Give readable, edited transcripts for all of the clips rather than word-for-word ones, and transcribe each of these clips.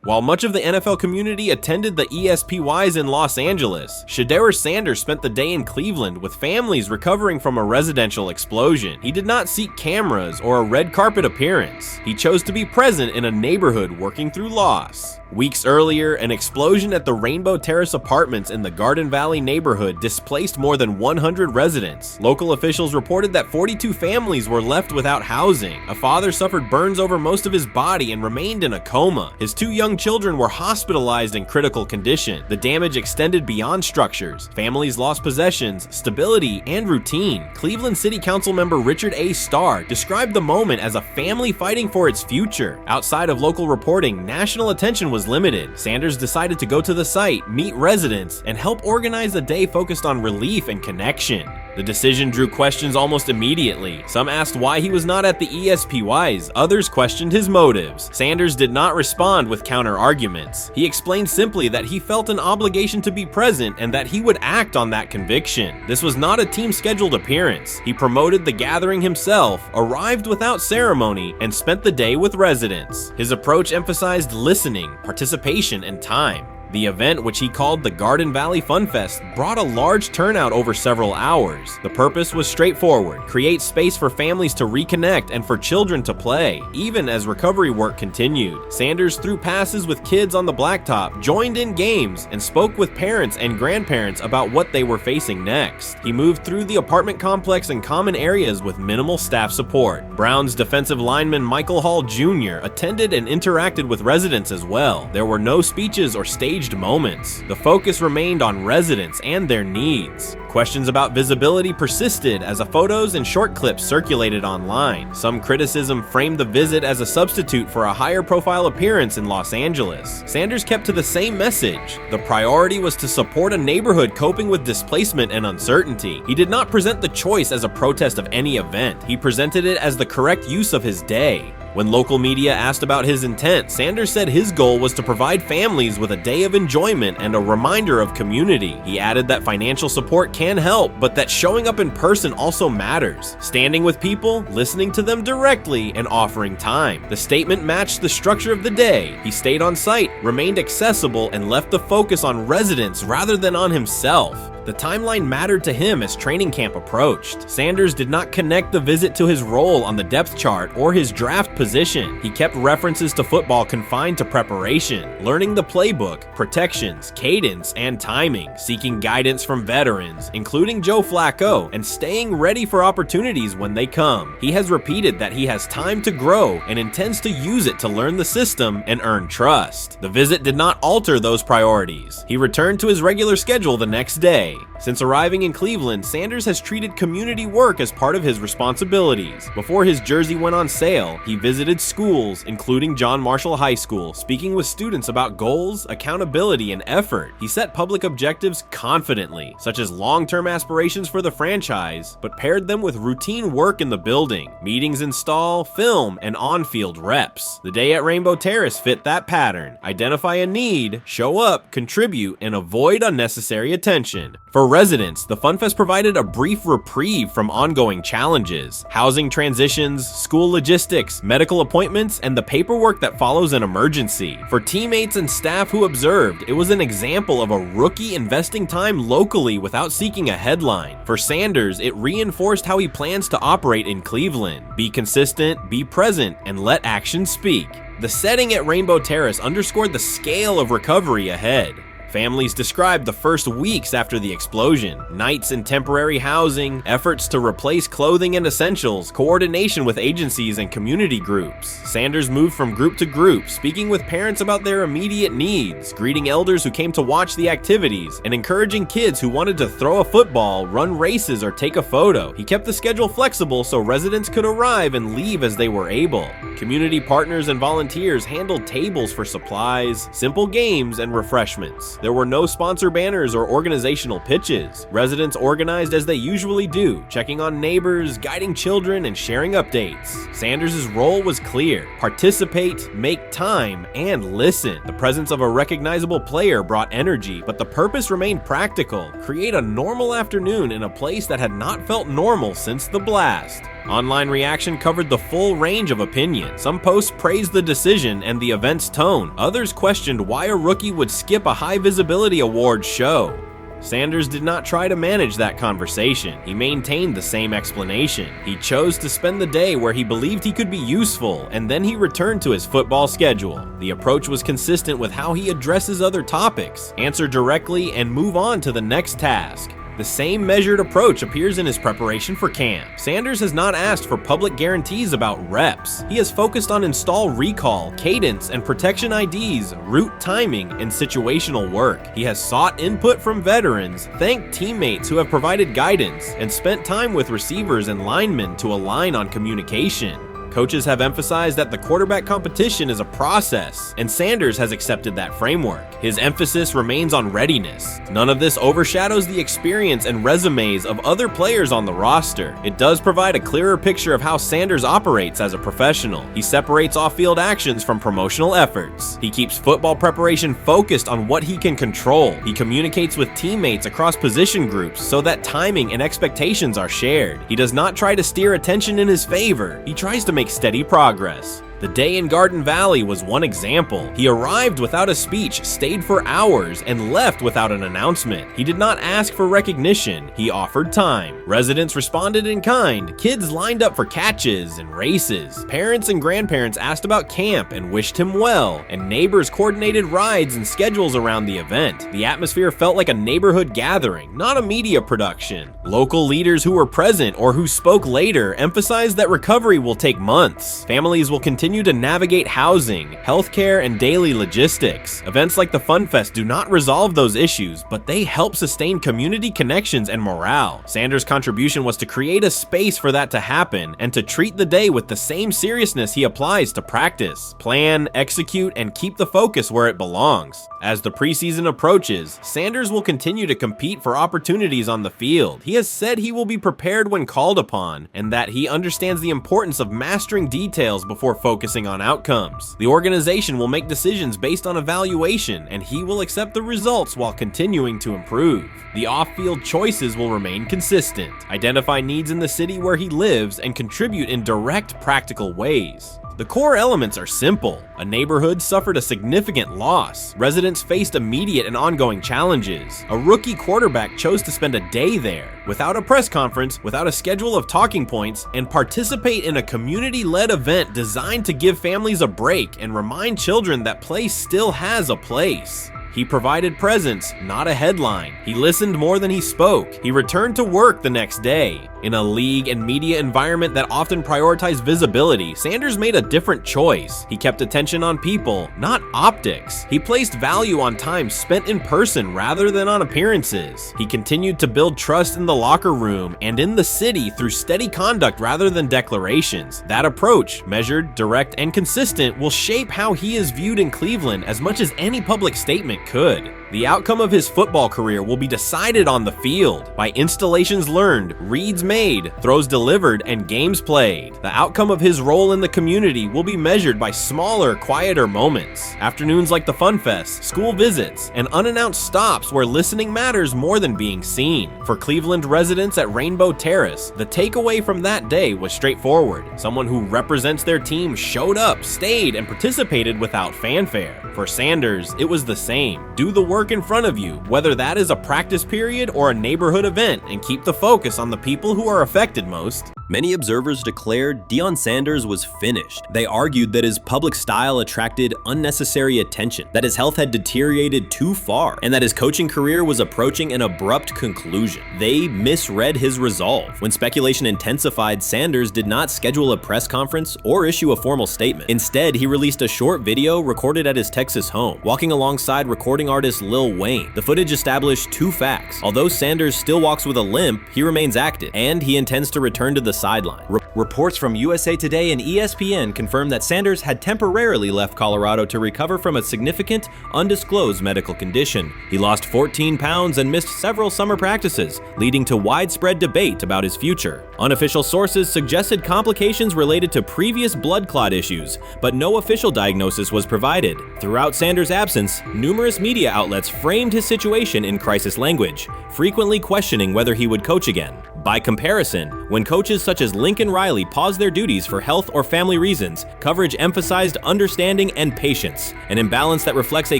While much of the NFL community attended the ESPYs in Los Angeles, Shedeur Sanders spent the day in Cleveland with families recovering from a residential explosion. He did not seek cameras or a red carpet appearance. He chose to be present in a neighborhood working through loss. Weeks earlier, an explosion at the Rainbow Terrace apartments in the Garden Valley neighborhood displaced more than 100 residents. Local officials reported that 42 families were left without housing. A father suffered burns over most of his body and remained in a coma. His two young children were hospitalized in critical condition. The damage extended beyond structures. Families lost possessions, stability, and routine. Cleveland City Council member Richard A. Starr described the moment as a family fighting for its future. Outside of local reporting, national attention was limited. Sanders decided to go to the site, meet residents, and help organize a day focused on relief and connection. The decision drew questions almost immediately. Some asked why he was not at the ESPYs, others questioned his motives. Sanders did not respond with counter-arguments. He explained simply that he felt an obligation to be present and that he would act on that conviction. This was not a team-scheduled appearance. He promoted the gathering himself, arrived without ceremony, and spent the day with residents. His approach emphasized listening, participation, and time. The event, which he called the Garden Valley Fun Fest, brought a large turnout over several hours. The purpose was straightforward: create space for families to reconnect and for children to play, even as recovery work continued. Sanders threw passes with kids on the blacktop, joined in games, and spoke with parents and grandparents about what they were facing next. He moved through the apartment complex and common areas with minimal staff support. Browns defensive lineman Michael Hall Jr. attended and interacted with residents as well. There were no speeches or staged moments. The focus remained on residents and their needs. Questions about visibility persisted as photos and short clips circulated online. Some criticism framed the visit as a substitute for a higher profile appearance in Los Angeles. Sanders kept to the same message. The priority was to support a neighborhood coping with displacement and uncertainty. He did not present the choice as a protest of any event. He presented it as the correct use of his day. When local media asked about his intent, Sanders said his goal was to provide families with a day of enjoyment and a reminder of community. He added that financial support can help, but that showing up in person also matters. Standing with people, listening to them directly, and offering time. The statement matched the structure of the day. He stayed on site, remained accessible, and left the focus on residents rather than on himself. The timeline mattered to him as training camp approached. Sanders did not connect the visit to his role on the depth chart or his draft position. He kept references to football confined to preparation, learning the playbook, protections, cadence, and timing, seeking guidance from veterans, including Joe Flacco, and staying ready for opportunities when they come. He has repeated that he has time to grow and intends to use it to learn the system and earn trust. The visit did not alter those priorities. He returned to his regular schedule the next day. Since arriving in Cleveland, Sanders has treated community work as part of his responsibilities. Before his jersey went on sale, he visited schools, including John Marshall High School, speaking with students about goals, accountability, and effort. He set public objectives confidently, such as long-term aspirations for the franchise, but paired them with routine work in the building. Meetings install, film, and on-field reps. The day at Rainbow Terrace fit that pattern. Identify a need, show up, contribute, and avoid unnecessary attention. For residents, the FunFest provided a brief reprieve from ongoing challenges: housing transitions, school logistics, medical appointments, and the paperwork that follows an emergency. For teammates and staff who observed, it was an example of a rookie investing time locally without seeking a headline. For Sanders, it reinforced how he plans to operate in Cleveland: be consistent, be present, and let action speak. The setting at Rainbow Terrace underscored the scale of recovery ahead. Families described the first weeks after the explosion: nights in temporary housing, efforts to replace clothing and essentials, coordination with agencies and community groups. Sanders moved from group to group, speaking with parents about their immediate needs, greeting elders who came to watch the activities, and encouraging kids who wanted to throw a football, run races, or take a photo. He kept the schedule flexible so residents could arrive and leave as they were able. Community partners and volunteers handled tables for supplies, simple games, and refreshments. There were no sponsor banners or organizational pitches. Residents organized as they usually do, checking on neighbors, guiding children, and sharing updates. Sanders' role was clear: participate, make time, and listen. The presence of a recognizable player brought energy, but the purpose remained practical: create a normal afternoon in a place that had not felt normal since the blast. Online reaction covered the full range of opinion. Some posts praised the decision and the event's tone. Others questioned why a rookie would skip a high-visibility awards show. Sanders did not try to manage that conversation. He maintained the same explanation. He chose to spend the day where he believed he could be useful, and then he returned to his football schedule. The approach was consistent with how he addresses other topics: answer directly and move on to the next task. The same measured approach appears in his preparation for camp. Sanders has not asked for public guarantees about reps. He has focused on install recall, cadence, and protection IDs, route timing, and situational work. He has sought input from veterans, thanked teammates who have provided guidance, and spent time with receivers and linemen to align on communication. Coaches have emphasized that the quarterback competition is a process, and Sanders has accepted that framework. His emphasis remains on readiness. None of this overshadows the experience and resumes of other players on the roster. It does provide a clearer picture of how Sanders operates as a professional. He separates off-field actions from promotional efforts. He keeps football preparation focused on what he can control. He communicates with teammates across position groups so that timing and expectations are shared. He does not try to steer attention in his favor. He tries to make steady progress. The day in Garden Valley was one example. He arrived without a speech, stayed for hours, and left without an announcement. He did not ask for recognition. He offered time. Residents responded in kind. Kids lined up for catches and races. Parents and grandparents asked about camp and wished him well, and neighbors coordinated rides and schedules around the event. The atmosphere felt like a neighborhood gathering, not a media production. Local leaders who were present or who spoke later emphasized that recovery will take months. Families will continue to navigate housing, healthcare, and daily logistics. Events like the Fun Fest do not resolve those issues, but they help sustain community connections and morale. Sanders' contribution was to create a space for that to happen and to treat the day with the same seriousness he applies to practice, plan, execute, and keep the focus where it belongs. As the preseason approaches, Sanders will continue to compete for opportunities on the field. He has said he will be prepared when called upon, and that he understands the importance of mastering details before focusing on outcomes. The organization will make decisions based on evaluation, and he will accept the results while continuing to improve. The off-field choices will remain consistent, identify needs in the city where he lives, and contribute in direct, practical ways. The core elements are simple. A neighborhood suffered a significant loss. Residents faced immediate and ongoing challenges. A rookie quarterback chose to spend a day there, without a press conference, without a schedule of talking points, and participate in a community-led event designed to give families a break and remind children that play still has a place. He provided presence, not a headline. He listened more than he spoke. He returned to work the next day. In a league and media environment that often prioritize visibility, Sanders made a different choice. He kept attention on people, not optics. He placed value on time spent in person rather than on appearances. He continued to build trust in the locker room and in the city through steady conduct rather than declarations. That approach, measured, direct, and consistent, will shape how he is viewed in Cleveland as much as any public statement could. The outcome of his football career will be decided on the field by installations learned, reads made, throws delivered, and games played. The outcome of his role in the community will be measured by smaller, quieter moments. Afternoons like the Fun Fest, school visits, and unannounced stops where listening matters more than being seen. For Cleveland residents at Rainbow Terrace, the takeaway from that day was straightforward. Someone who represents their team showed up, stayed, and participated without fanfare. For Sanders, it was the same. Do the work in front of you, whether that is a practice period or a neighborhood event, and keep the focus on the people who are affected most. Many observers declared Deion Sanders was finished. They argued that his public style attracted unnecessary attention, that his health had deteriorated too far, and that his coaching career was approaching an abrupt conclusion. They misread his resolve. When speculation intensified, Sanders did not schedule a press conference or issue a formal statement. Instead, he released a short video recorded at his Texas home, walking alongside recording artist Lil Wayne. The footage established two facts. Although Sanders still walks with a limp, he remains active, and he intends to return to the sideline. Reports from USA Today and ESPN confirm that Sanders had temporarily left Colorado to recover from a significant, undisclosed medical condition. He lost 14 pounds and missed several summer practices, leading to widespread debate about his future. Unofficial sources suggested complications related to previous blood clot issues, but no official diagnosis was provided. Throughout Sanders' absence, numerous media outlets framed his situation in crisis language, frequently questioning whether he would coach again. By comparison, when coaches such as Lincoln Riley paused their duties for health or family reasons, coverage emphasized understanding and patience, an imbalance that reflects a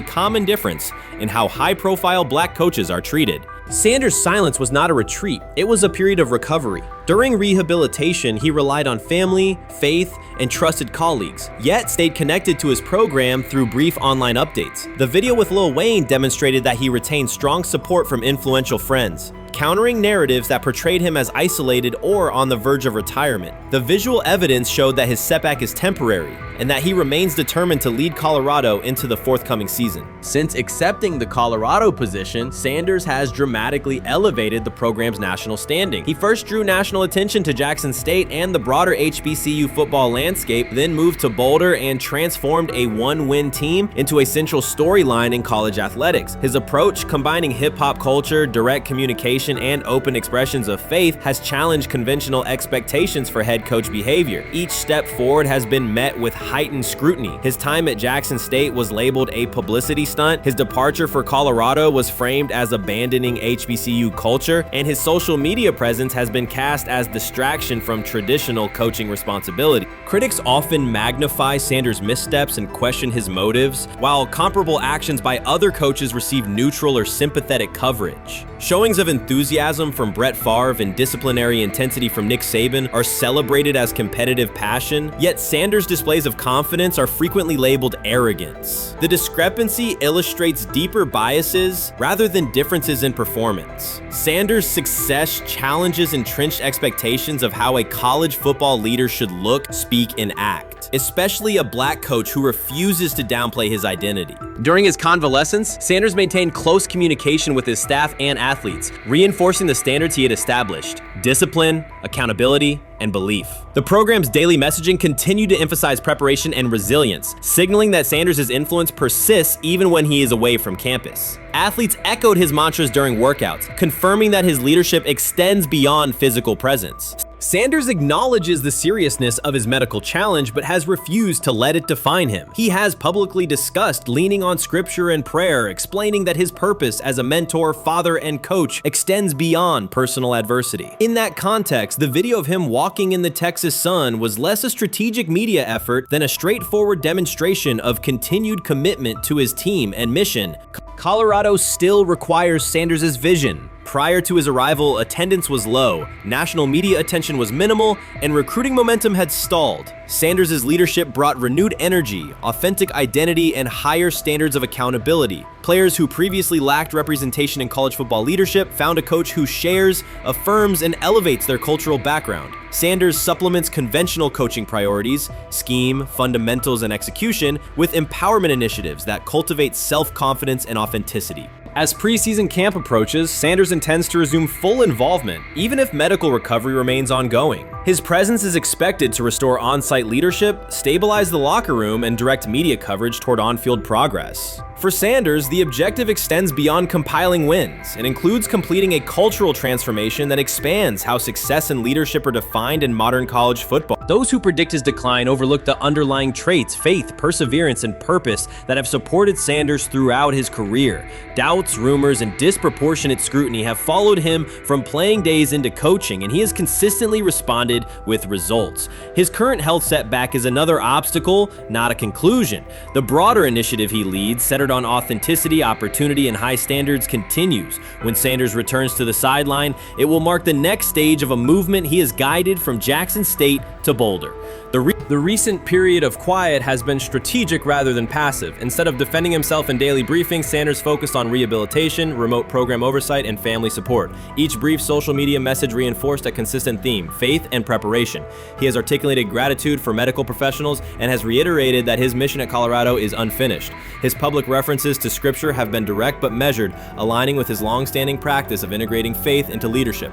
common difference in how high-profile black coaches are treated. Sanders' silence was not a retreat, it was a period of recovery. During rehabilitation, he relied on family, faith, and trusted colleagues, yet stayed connected to his program through brief online updates. The video with Lil Wayne demonstrated that he retained strong support from influential friends, countering narratives that portrayed him as isolated or on the verge of retirement. The visual evidence showed that his setback is temporary, and that he remains determined to lead Colorado into the forthcoming season. Since accepting the Colorado position, Sanders has dramatically elevated the program's national standing. He first drew national attention to Jackson State and the broader HBCU football landscape, then moved to Boulder and transformed a one-win team into a central storyline in college athletics. His approach, combining hip-hop culture, direct communication, and open expressions of faith, has challenged conventional expectations for head coach behavior. Each step forward has been met with heightened scrutiny. His time at Jackson State was labeled a publicity stunt, his departure for Colorado was framed as abandoning HBCU culture, and his social media presence has been cast as distraction from traditional coaching responsibility. Critics often magnify Sanders' missteps and question his motives, while comparable actions by other coaches receive neutral or sympathetic coverage. Showings of enthusiasm from Brett Favre and disciplinary intensity from Nick Saban are celebrated as competitive passion, yet Sanders' displays of confidence are frequently labeled arrogance. The discrepancy illustrates deeper biases rather than differences in performance. Sanders' success challenges entrenched expectations of how a college football leader should look, speak, and act, especially a black coach who refuses to downplay his identity. During his convalescence, Sanders maintained close communication with his staff and athletes, reinforcing the standards he had established: discipline, accountability, and belief. The program's daily messaging continued to emphasize preparation and resilience, signaling that Sanders' influence persists even when he is away from campus. Athletes echoed his mantras during workouts, confirming that his leadership extends beyond physical presence. Sanders acknowledges the seriousness of his medical challenge, but has refused to let it define him. He has publicly discussed leaning on scripture and prayer, explaining that his purpose as a mentor, father, and coach extends beyond personal adversity. In that context, the video of him walking in the Texas sun was less a strategic media effort than a straightforward demonstration of continued commitment to his team and mission. Colorado still requires Sanders' vision. Prior to his arrival, attendance was low, national media attention was minimal, and recruiting momentum had stalled. Sanders' leadership brought renewed energy, authentic identity, and higher standards of accountability. Players who previously lacked representation in college football leadership found a coach who shares, affirms, and elevates their cultural background. Sanders supplements conventional coaching priorities, scheme, fundamentals, and execution with empowerment initiatives that cultivate self-confidence and authenticity. As preseason camp approaches, Sanders intends to resume full involvement, even if medical recovery remains ongoing. His presence is expected to restore on-site leadership, stabilize the locker room, and direct media coverage toward on-field progress. For Sanders, the objective extends beyond compiling wins and includes completing a cultural transformation that expands how success and leadership are defined in modern college football. Those who predict his decline overlook the underlying traits, faith, perseverance, and purpose that have supported Sanders throughout his career. Doubts, rumors, and disproportionate scrutiny have followed him from playing days into coaching, and he has consistently responded with results. His current health setback is another obstacle, not a conclusion. The broader initiative he leads, centered on authenticity, opportunity, and high standards, continues. When Sanders returns to the sideline, it will mark the next stage of a movement he has guided from Jackson State to Boulder. The recent period of quiet has been strategic rather than passive. Instead of defending himself in daily briefings, Sanders focused on rehabilitation, remote program oversight, and family support. Each brief social media message reinforced a consistent theme: faith and preparation. He has articulated gratitude for medical professionals and has reiterated that his mission at Colorado is unfinished. His public references to scripture have been direct but measured, aligning with his long-standing practice of integrating faith into leadership.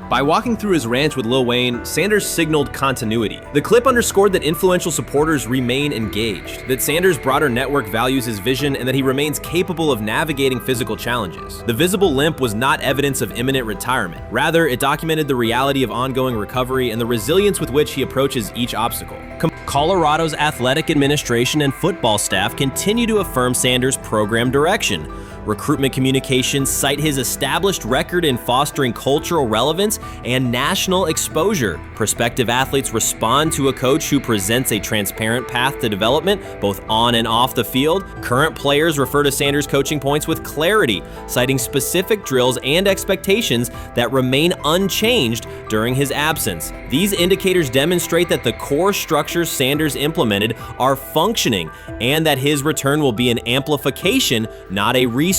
By walking through his ranch with Lil Wayne, Sanders signaled continuity. The clip underscored that influential supporters remain engaged, that Sanders' broader network values his vision, and that he remains capable of navigating physical challenges. The visible limp was not evidence of imminent retirement. Rather, it documented the reality of ongoing recovery and the resilience with which he approaches each obstacle. Colorado's athletic administration and football staff continue to affirm Sanders' program direction. Recruitment communications cite his established record in fostering cultural relevance and national exposure. Prospective athletes respond to a coach who presents a transparent path to development, both on and off the field. Current players refer to Sanders' coaching points with clarity, citing specific drills and expectations that remain unchanged during his absence. These indicators demonstrate that the core structures Sanders implemented are functioning, and that his return will be an amplification, not a restart.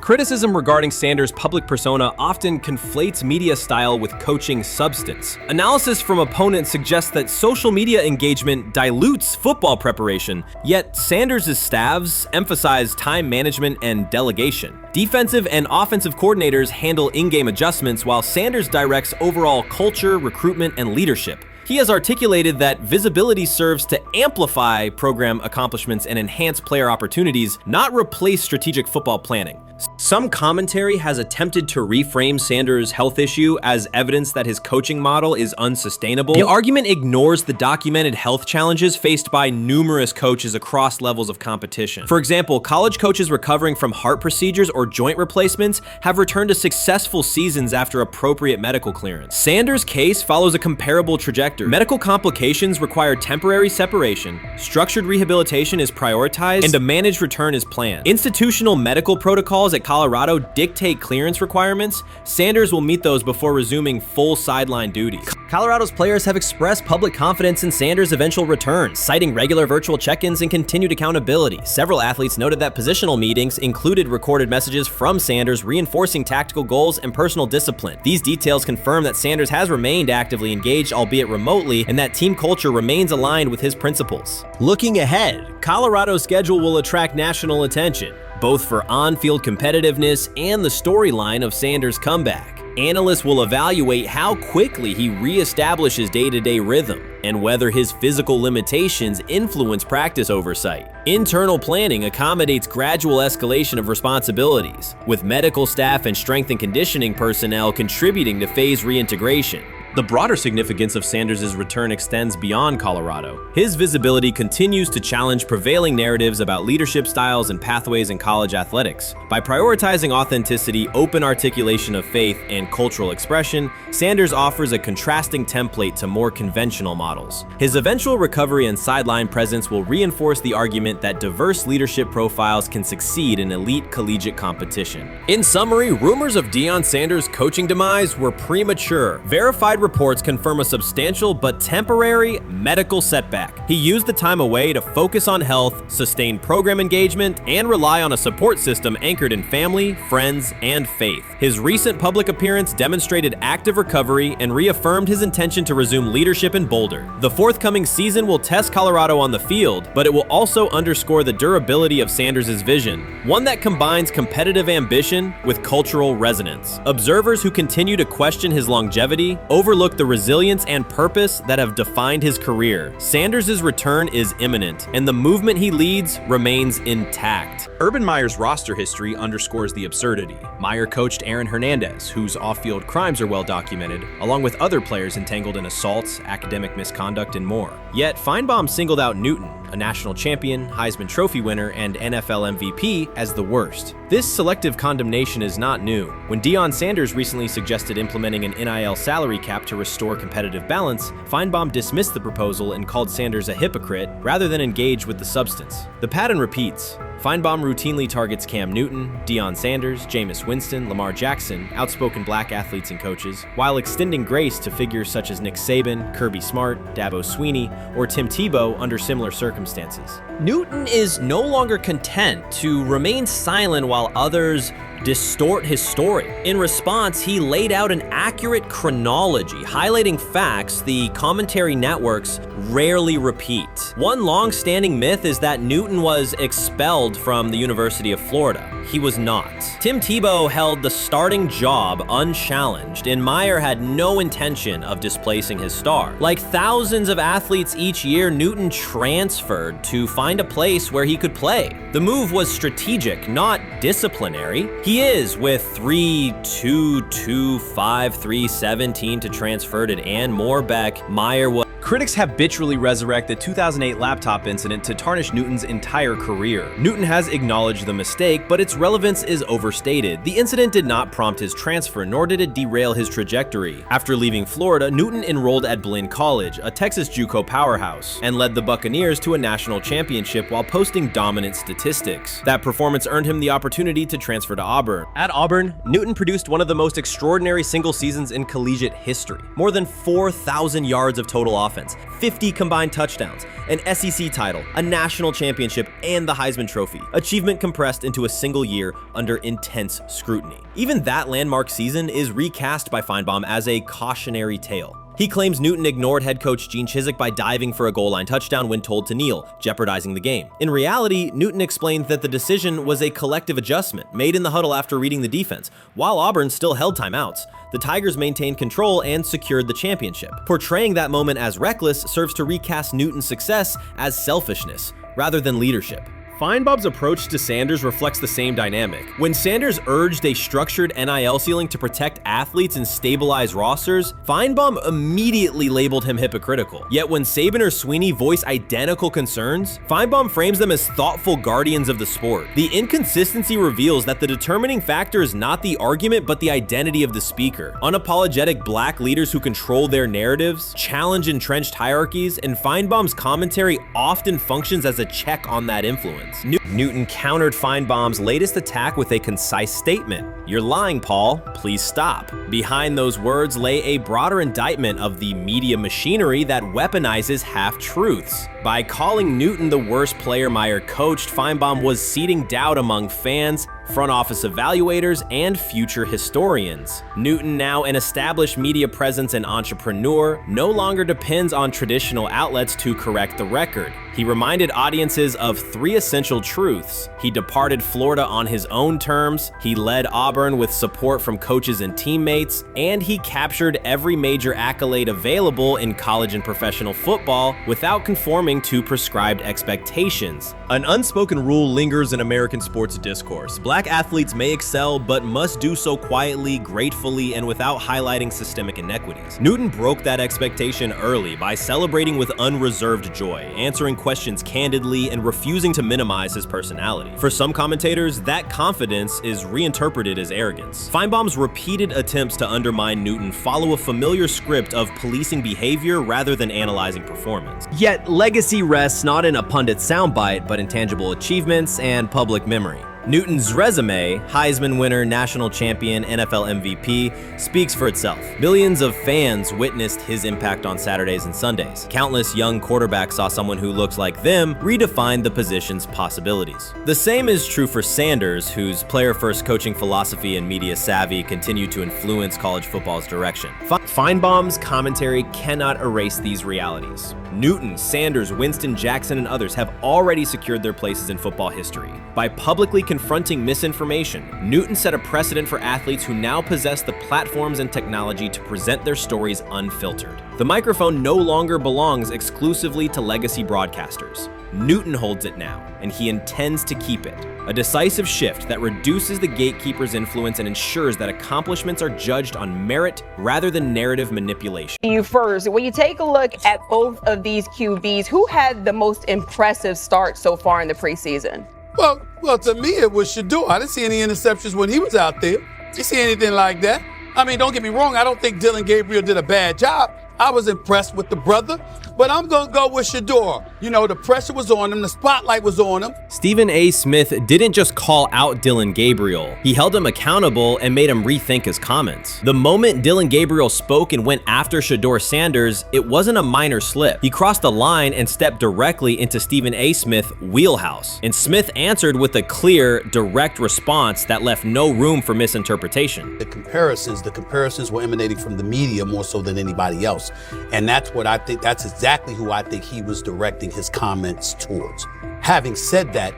Criticism regarding Sanders' public persona often conflates media style with coaching substance. Analysis from opponents suggests that social media engagement dilutes football preparation, yet Sanders' staffs emphasize time management and delegation. Defensive and offensive coordinators handle in-game adjustments, while Sanders directs overall culture, recruitment, and leadership. He has articulated that visibility serves to amplify program accomplishments and enhance player opportunities, not replace strategic football planning. Some commentary has attempted to reframe Sanders' health issue as evidence that his coaching model is unsustainable. The argument ignores the documented health challenges faced by numerous coaches across levels of competition. For example, college coaches recovering from heart procedures or joint replacements have returned to successful seasons after appropriate medical clearance. Sanders' case follows a comparable trajectory. Medical complications require temporary separation, structured rehabilitation is prioritized, and a managed return is planned. Institutional medical protocols at Colorado dictate clearance requirements. Sanders will meet those before resuming full sideline duties. Colorado's players have expressed public confidence in Sanders' eventual return, citing regular virtual check-ins and continued accountability. Several athletes noted that positional meetings included recorded messages from Sanders reinforcing tactical goals and personal discipline. These details confirm that Sanders has remained actively engaged, albeit remotely, and that team culture remains aligned with his principles. Looking ahead, Colorado's schedule will attract national attention, both for on-field competitiveness and the storyline of Sanders' comeback. Analysts will evaluate how quickly he reestablishes day-to-day rhythm and whether his physical limitations influence practice oversight. Internal planning accommodates gradual escalation of responsibilities, with medical staff and strength and conditioning personnel contributing to phase reintegration. The broader significance of Sanders' return extends beyond Colorado. His visibility continues to challenge prevailing narratives about leadership styles and pathways in college athletics. By prioritizing authenticity, open articulation of faith, and cultural expression, Sanders offers a contrasting template to more conventional models. His eventual recovery and sideline presence will reinforce the argument that diverse leadership profiles can succeed in elite collegiate competition. In summary, rumors of Deion Sanders' coaching demise were premature. Verified reports confirm a substantial but temporary medical setback. He used the time away to focus on health, sustain program engagement, and rely on a support system anchored in family, friends, and faith. His recent public appearance demonstrated active recovery and reaffirmed his intention to resume leadership in Boulder. The forthcoming season will test Colorado on the field, but it will also underscore the durability of Sanders' vision, one that combines competitive ambition with cultural resonance. Observers who continue to question his longevity overlook the resilience and purpose that have defined his career. Sanders' return is imminent, and the movement he leads remains intact. Urban Meyer's roster history underscores the absurdity. Meyer coached Aaron Hernandez, whose off-field crimes are well documented, along with other players entangled in assaults, academic misconduct, and more. Yet Feinbaum singled out Newton, a national champion, Heisman Trophy winner, and NFL MVP, as the worst. This selective condemnation is not new. When Deion Sanders recently suggested implementing an NIL salary cap to restore competitive balance, Feinbaum dismissed the proposal and called Sanders a hypocrite rather than engage with the substance. The pattern repeats. Feinbaum routinely targets Cam Newton, Deion Sanders, Jameis Winston, Lamar Jackson, outspoken black athletes and coaches, while extending grace to figures such as Nick Saban, Kirby Smart, Dabo Swinney, or Tim Tebow under similar circumstances. Newton is no longer content to remain silent while others distort his story. In response, he laid out an accurate chronology, highlighting facts the commentary networks rarely repeat. One long-standing myth is that Newton was expelled from the University of Florida. He was not. Tim Tebow held the starting job unchallenged, and Meyer had no intention of displacing his star. Like thousands of athletes each year, Newton transferred to find a place where he could play. The move was strategic, not disciplinary. He is, with 3-2-2-5-3-17 to transfer it and more back. Meyer was Critics habitually resurrect the 2008 laptop incident to tarnish Newton's entire career. Newton has acknowledged the mistake, but its relevance is overstated. The incident did not prompt his transfer, nor did it derail his trajectory. After leaving Florida, Newton enrolled at Blinn College, a Texas JUCO powerhouse, and led the Buccaneers to a national championship while posting dominant statistics. That performance earned him the opportunity to transfer to Auburn. At Auburn, Newton produced one of the most extraordinary single seasons in collegiate history. More than 4,000 yards of total offense, 50 combined touchdowns, an SEC title, a national championship, and the Heisman Trophy. Achievement compressed into a single year under intense scrutiny. Even that landmark season is recast by Feinbaum as a cautionary tale. He claims Newton ignored head coach Gene Chizik by diving for a goal line touchdown when told to kneel, jeopardizing the game. In reality, Newton explained that the decision was a collective adjustment made in the huddle after reading the defense, while Auburn still held timeouts. The Tigers maintained control and secured the championship. Portraying that moment as reckless serves to recast Newton's success as selfishness, rather than leadership. Feinbaum's approach to Sanders reflects the same dynamic. When Sanders urged a structured NIL ceiling to protect athletes and stabilize rosters, Feinbaum immediately labeled him hypocritical. Yet when Saban or Sweeney voice identical concerns, Feinbaum frames them as thoughtful guardians of the sport. The inconsistency reveals that the determining factor is not the argument but the identity of the speaker. Unapologetic black leaders who control their narratives, challenge entrenched hierarchies, and Feinbaum's commentary often functions as a check on that influence. Newton countered Feinbaum's latest attack with a concise statement. "You're lying, Paul. Please stop." Behind those words lay a broader indictment of the media machinery that weaponizes half-truths. By calling Newton the worst player Meyer coached, Feinbaum was seeding doubt among fans, front office evaluators, and future historians. Newton, now an established media presence and entrepreneur, no longer depends on traditional outlets to correct the record. He reminded audiences of three essential truths. He departed Florida on his own terms, he led Auburn with support from coaches and teammates, and he captured every major accolade available in college and professional football without conforming to prescribed expectations. An unspoken rule lingers in American sports discourse. Black athletes may excel, but must do so quietly, gratefully, and without highlighting systemic inequities. Newton broke that expectation early by celebrating with unreserved joy, answering questions candidly, and refusing to minimize his personality. For some commentators, that confidence is reinterpreted as arrogance. Feinbaum's repeated attempts to undermine Newton follow a familiar script of policing behavior rather than analyzing performance. Yet, legacy rests not in a pundit soundbite, but in tangible achievements and public memory. Newton's resume, Heisman winner, national champion, NFL MVP, speaks for itself. Millions of fans witnessed his impact on Saturdays and Sundays. Countless young quarterbacks saw someone who looks like them redefine the position's possibilities. The same is true for Sanders, whose player-first coaching philosophy and media savvy continue to influence college football's direction. Feinbaum's commentary cannot erase these realities. Newton, Sanders, Winston, Jackson, and others have already secured their places in football history. By publicly confronting misinformation, Newton set a precedent for athletes who now possess the platforms and technology to present their stories unfiltered. The microphone no longer belongs exclusively to legacy broadcasters. Newton holds it now, and he intends to keep it. A decisive shift that reduces the gatekeeper's influence and ensures that accomplishments are judged on merit rather than narrative manipulation. You first, when you take a look at both of these QBs, who had the most impressive start so far in the preseason? Well, to me, it was Shedeur. I didn't see any interceptions when he was out there. Did you see anything like that? I mean, don't get me wrong. I don't think Dillon Gabriel did a bad job. I was impressed with the brother, but I'm going to go with Shedeur. You know, the pressure was on him. The spotlight was on him. Stephen A. Smith didn't just call out Dillon Gabriel. He held him accountable and made him rethink his comments. The moment Dillon Gabriel spoke and went after Shedeur Sanders, it wasn't a minor slip. He crossed the line and stepped directly into Stephen A. Smith's wheelhouse. And Smith answered with a clear, direct response that left no room for misinterpretation. The comparisons were emanating from the media more so than anybody else. And that's what I think, that's exactly who I think he was directing his comments towards. Having said that,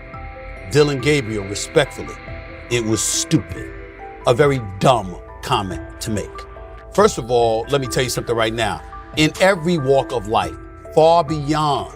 Dillon Gabriel, respectfully, it was stupid. A very dumb comment to make. First of all, let me tell you something right now. In every walk of life, far beyond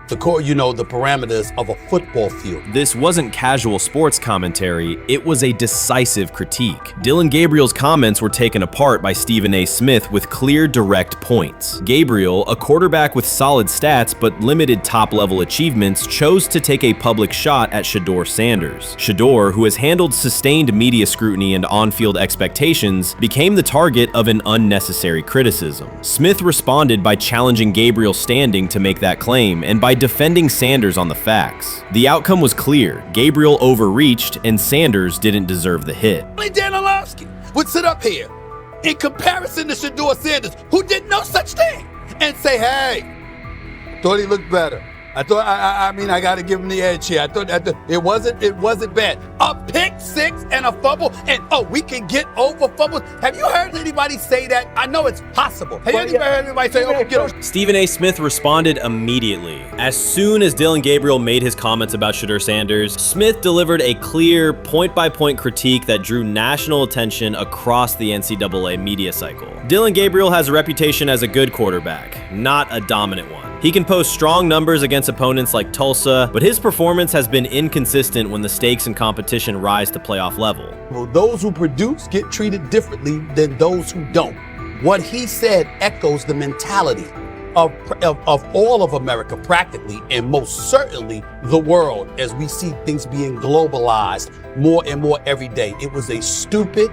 the parameters of a football field. This wasn't casual sports commentary, it was a decisive critique. Dillon Gabriel's comments were taken apart by Stephen A. Smith with clear, direct points. Gabriel, a quarterback with solid stats but limited top-level achievements, chose to take a public shot at Shedeur Sanders. Shedeur, who has handled sustained media scrutiny and on-field expectations, became the target of an unnecessary criticism. Smith responded by challenging Gabriel's standing to make that claim and by defending Sanders on the facts. The outcome was clear. Gabriel overreached and Sanders didn't deserve the hit. Only Dan Orlovsky would sit up here in comparison to Shedeur Sanders, who did no such thing, and say, hey, thought he looked better. I thought, I got to give him the edge here. I thought it wasn't bad. A pick six and a fumble, and we can get over fumbles. Have you heard anybody say that? I know it's possible. Have you ever heard anybody say, we get over? Stephen A. Smith responded immediately. As soon as Dillon Gabriel made his comments about Shedeur Sanders, Smith delivered a clear, point-by-point critique that drew national attention across the NCAA media cycle. Dillon Gabriel has a reputation as a good quarterback, not a dominant one. He can post strong numbers against opponents like Tulsa, but his performance has been inconsistent when the stakes and competition rise to playoff level. Well, those who produce get treated differently than those who don't. What he said echoes the mentality of all of America practically, and most certainly the world, as we see things being globalized more and more every day. It was a stupid,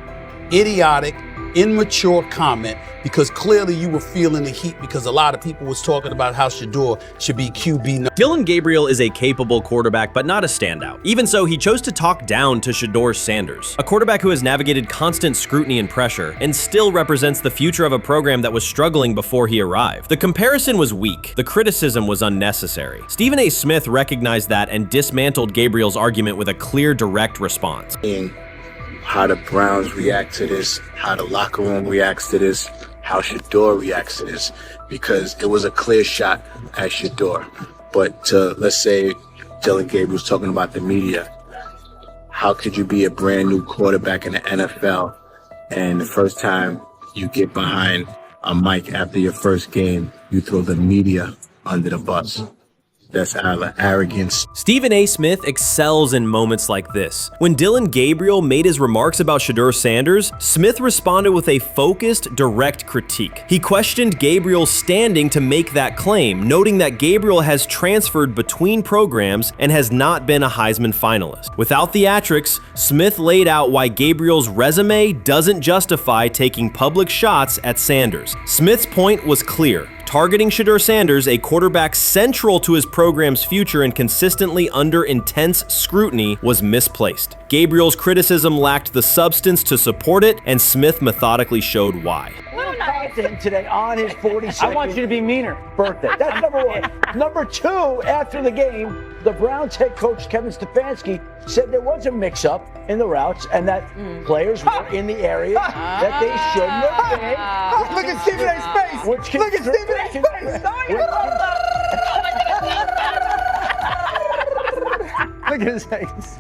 idiotic, immature comment, because clearly you were feeling the heat because a lot of people was talking about how Shedeur should be QB. Dillon Gabriel is a capable quarterback, but not a standout. Even so, he chose to talk down to Shedeur Sanders, a quarterback who has navigated constant scrutiny and pressure and still represents the future of a program that was struggling before he arrived. The comparison was weak. The criticism was unnecessary. Stephen A. Smith recognized that and dismantled Gabriel's argument with a clear, direct response. How the Browns react to this, how the locker room reacts to this, how Shedeur reacts to this, because it was a clear shot at Shedeur. But let's say Dillon Gabriel's talking about the media. How could you be a brand new quarterback in the NFL and the first time you get behind a mic after your first game, you throw the media under the bus? That's arrogance. Stephen A. Smith excels in moments like this. When Dillon Gabriel made his remarks about Shedeur Sanders, Smith responded with a focused, direct critique. He questioned Gabriel's standing to make that claim, noting that Gabriel has transferred between programs and has not been a Heisman finalist. Without theatrics, Smith laid out why Gabriel's resume doesn't justify taking public shots at Sanders. Smith's point was clear. Targeting Shedeur Sanders, a quarterback central to his program's future and consistently under intense scrutiny, was misplaced. Gabriel's criticism lacked the substance to support it, and Smith methodically showed why. Content today on his 42nd I want you to be meaner birthday. That's number one. Number two, after the game, the Browns head coach Kevin Stefanski said there was a mix-up in the routes and that players were in the area that they shouldn't have been. Look at Stephen A's face. Look at Stephen A's Look at his face.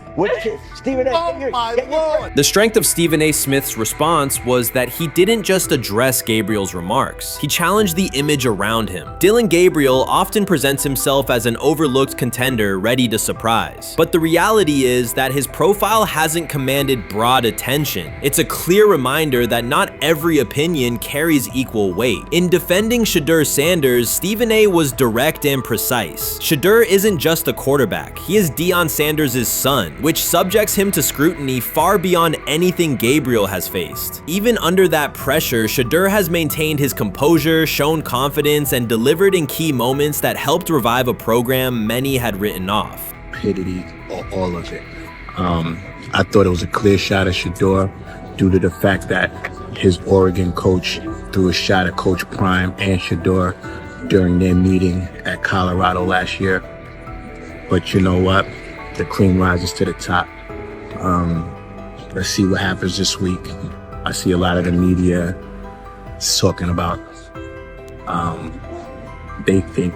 Stephen A. Oh my Lord. The strength of Stephen A. Smith's response was that he didn't just address Gabriel's remarks. He challenged the image around him. Dillon Gabriel often presents himself as an overlooked contender ready to surprise. But the reality is that his profile hasn't commanded broad attention. It's a clear reminder that not every opinion carries equal weight. In defending Shedeur Sanders, Stephen A. was direct and precise. Shedeur isn't just a quarterback. He is Deion Sanders' son, which subjects him to scrutiny far beyond anything Gabriel has faced. Even under that pressure, Shedeur has maintained his composure, shown confidence, and delivered in key moments that helped revive a program many had written off. Stupidity, all of it. I thought it was a clear shot at Shedeur due to the fact that his Oregon coach threw a shot at Coach Prime and Shedeur during their meeting at Colorado last year. But you know what? The cream rises to the top. Let's see what happens this week. I see a lot of the media talking about they think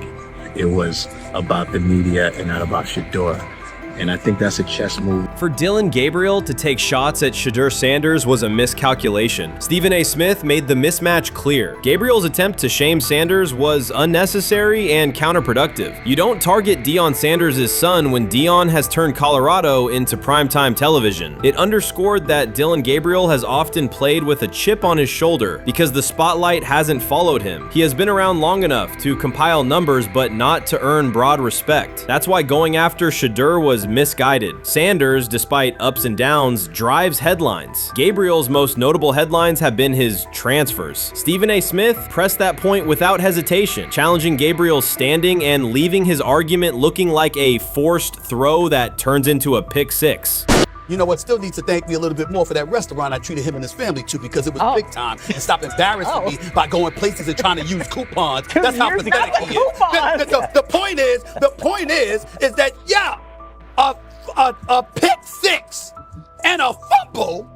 it was about the media and not about Shedeur. And I think that's a chess move. For Dillon Gabriel to take shots at Shedeur Sanders was a miscalculation. Stephen A. Smith made the mismatch clear. Gabriel's attempt to shame Sanders was unnecessary and counterproductive. You don't target Deion Sanders' son when Deion has turned Colorado into primetime television. It underscored that Dillon Gabriel has often played with a chip on his shoulder because the spotlight hasn't followed him. He has been around long enough to compile numbers but not to earn broad respect. That's why going after Shedeur was misguided. Sanders, despite ups and downs, drives headlines. Gabriel's most notable headlines have been his transfers. Stephen A. Smith pressed that point without hesitation, challenging Gabriel's standing and leaving his argument looking like a forced throw that turns into a pick six. You know what? Still needs to thank me a little bit more for that restaurant I treated him and his family to, because it was big time, and stop embarrassing me by going places and trying to use coupons. That's how pathetic he is. The point is that a pick six and a fumble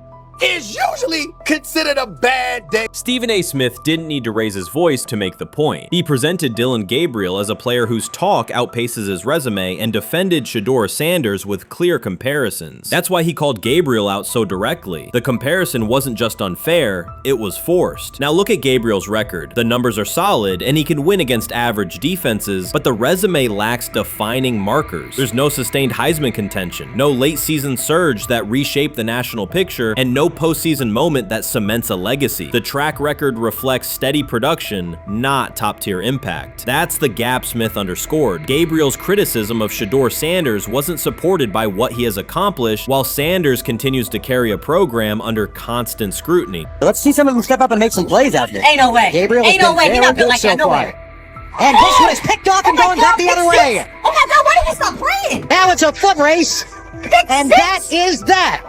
is usually considered a bad day. Stephen A. Smith didn't need to raise his voice to make the point. He presented Dillon Gabriel as a player whose talk outpaces his resume and defended Shedeur Sanders with clear comparisons. That's why he called Gabriel out so directly. The comparison wasn't just unfair, it was forced. Now look at Gabriel's record. The numbers are solid and he can win against average defenses, but the resume lacks defining markers. There's no sustained Heisman contention, no late season surge that reshaped the national picture, and no postseason moment that cements a legacy. The track record reflects steady production, not top-tier impact. That's the gap Smith underscored. Gabriel's criticism of Shedeur Sanders wasn't supported by what he has accomplished, while Sanders continues to carry a program under constant scrutiny. Let's see some of them step up and make some plays out there. Ain't no way. Gabriel ain't no way. He not built like that. No way. And this one is picked off and going back the other way. Oh my God, why did he stop playing? Now it's a foot race. And that is that.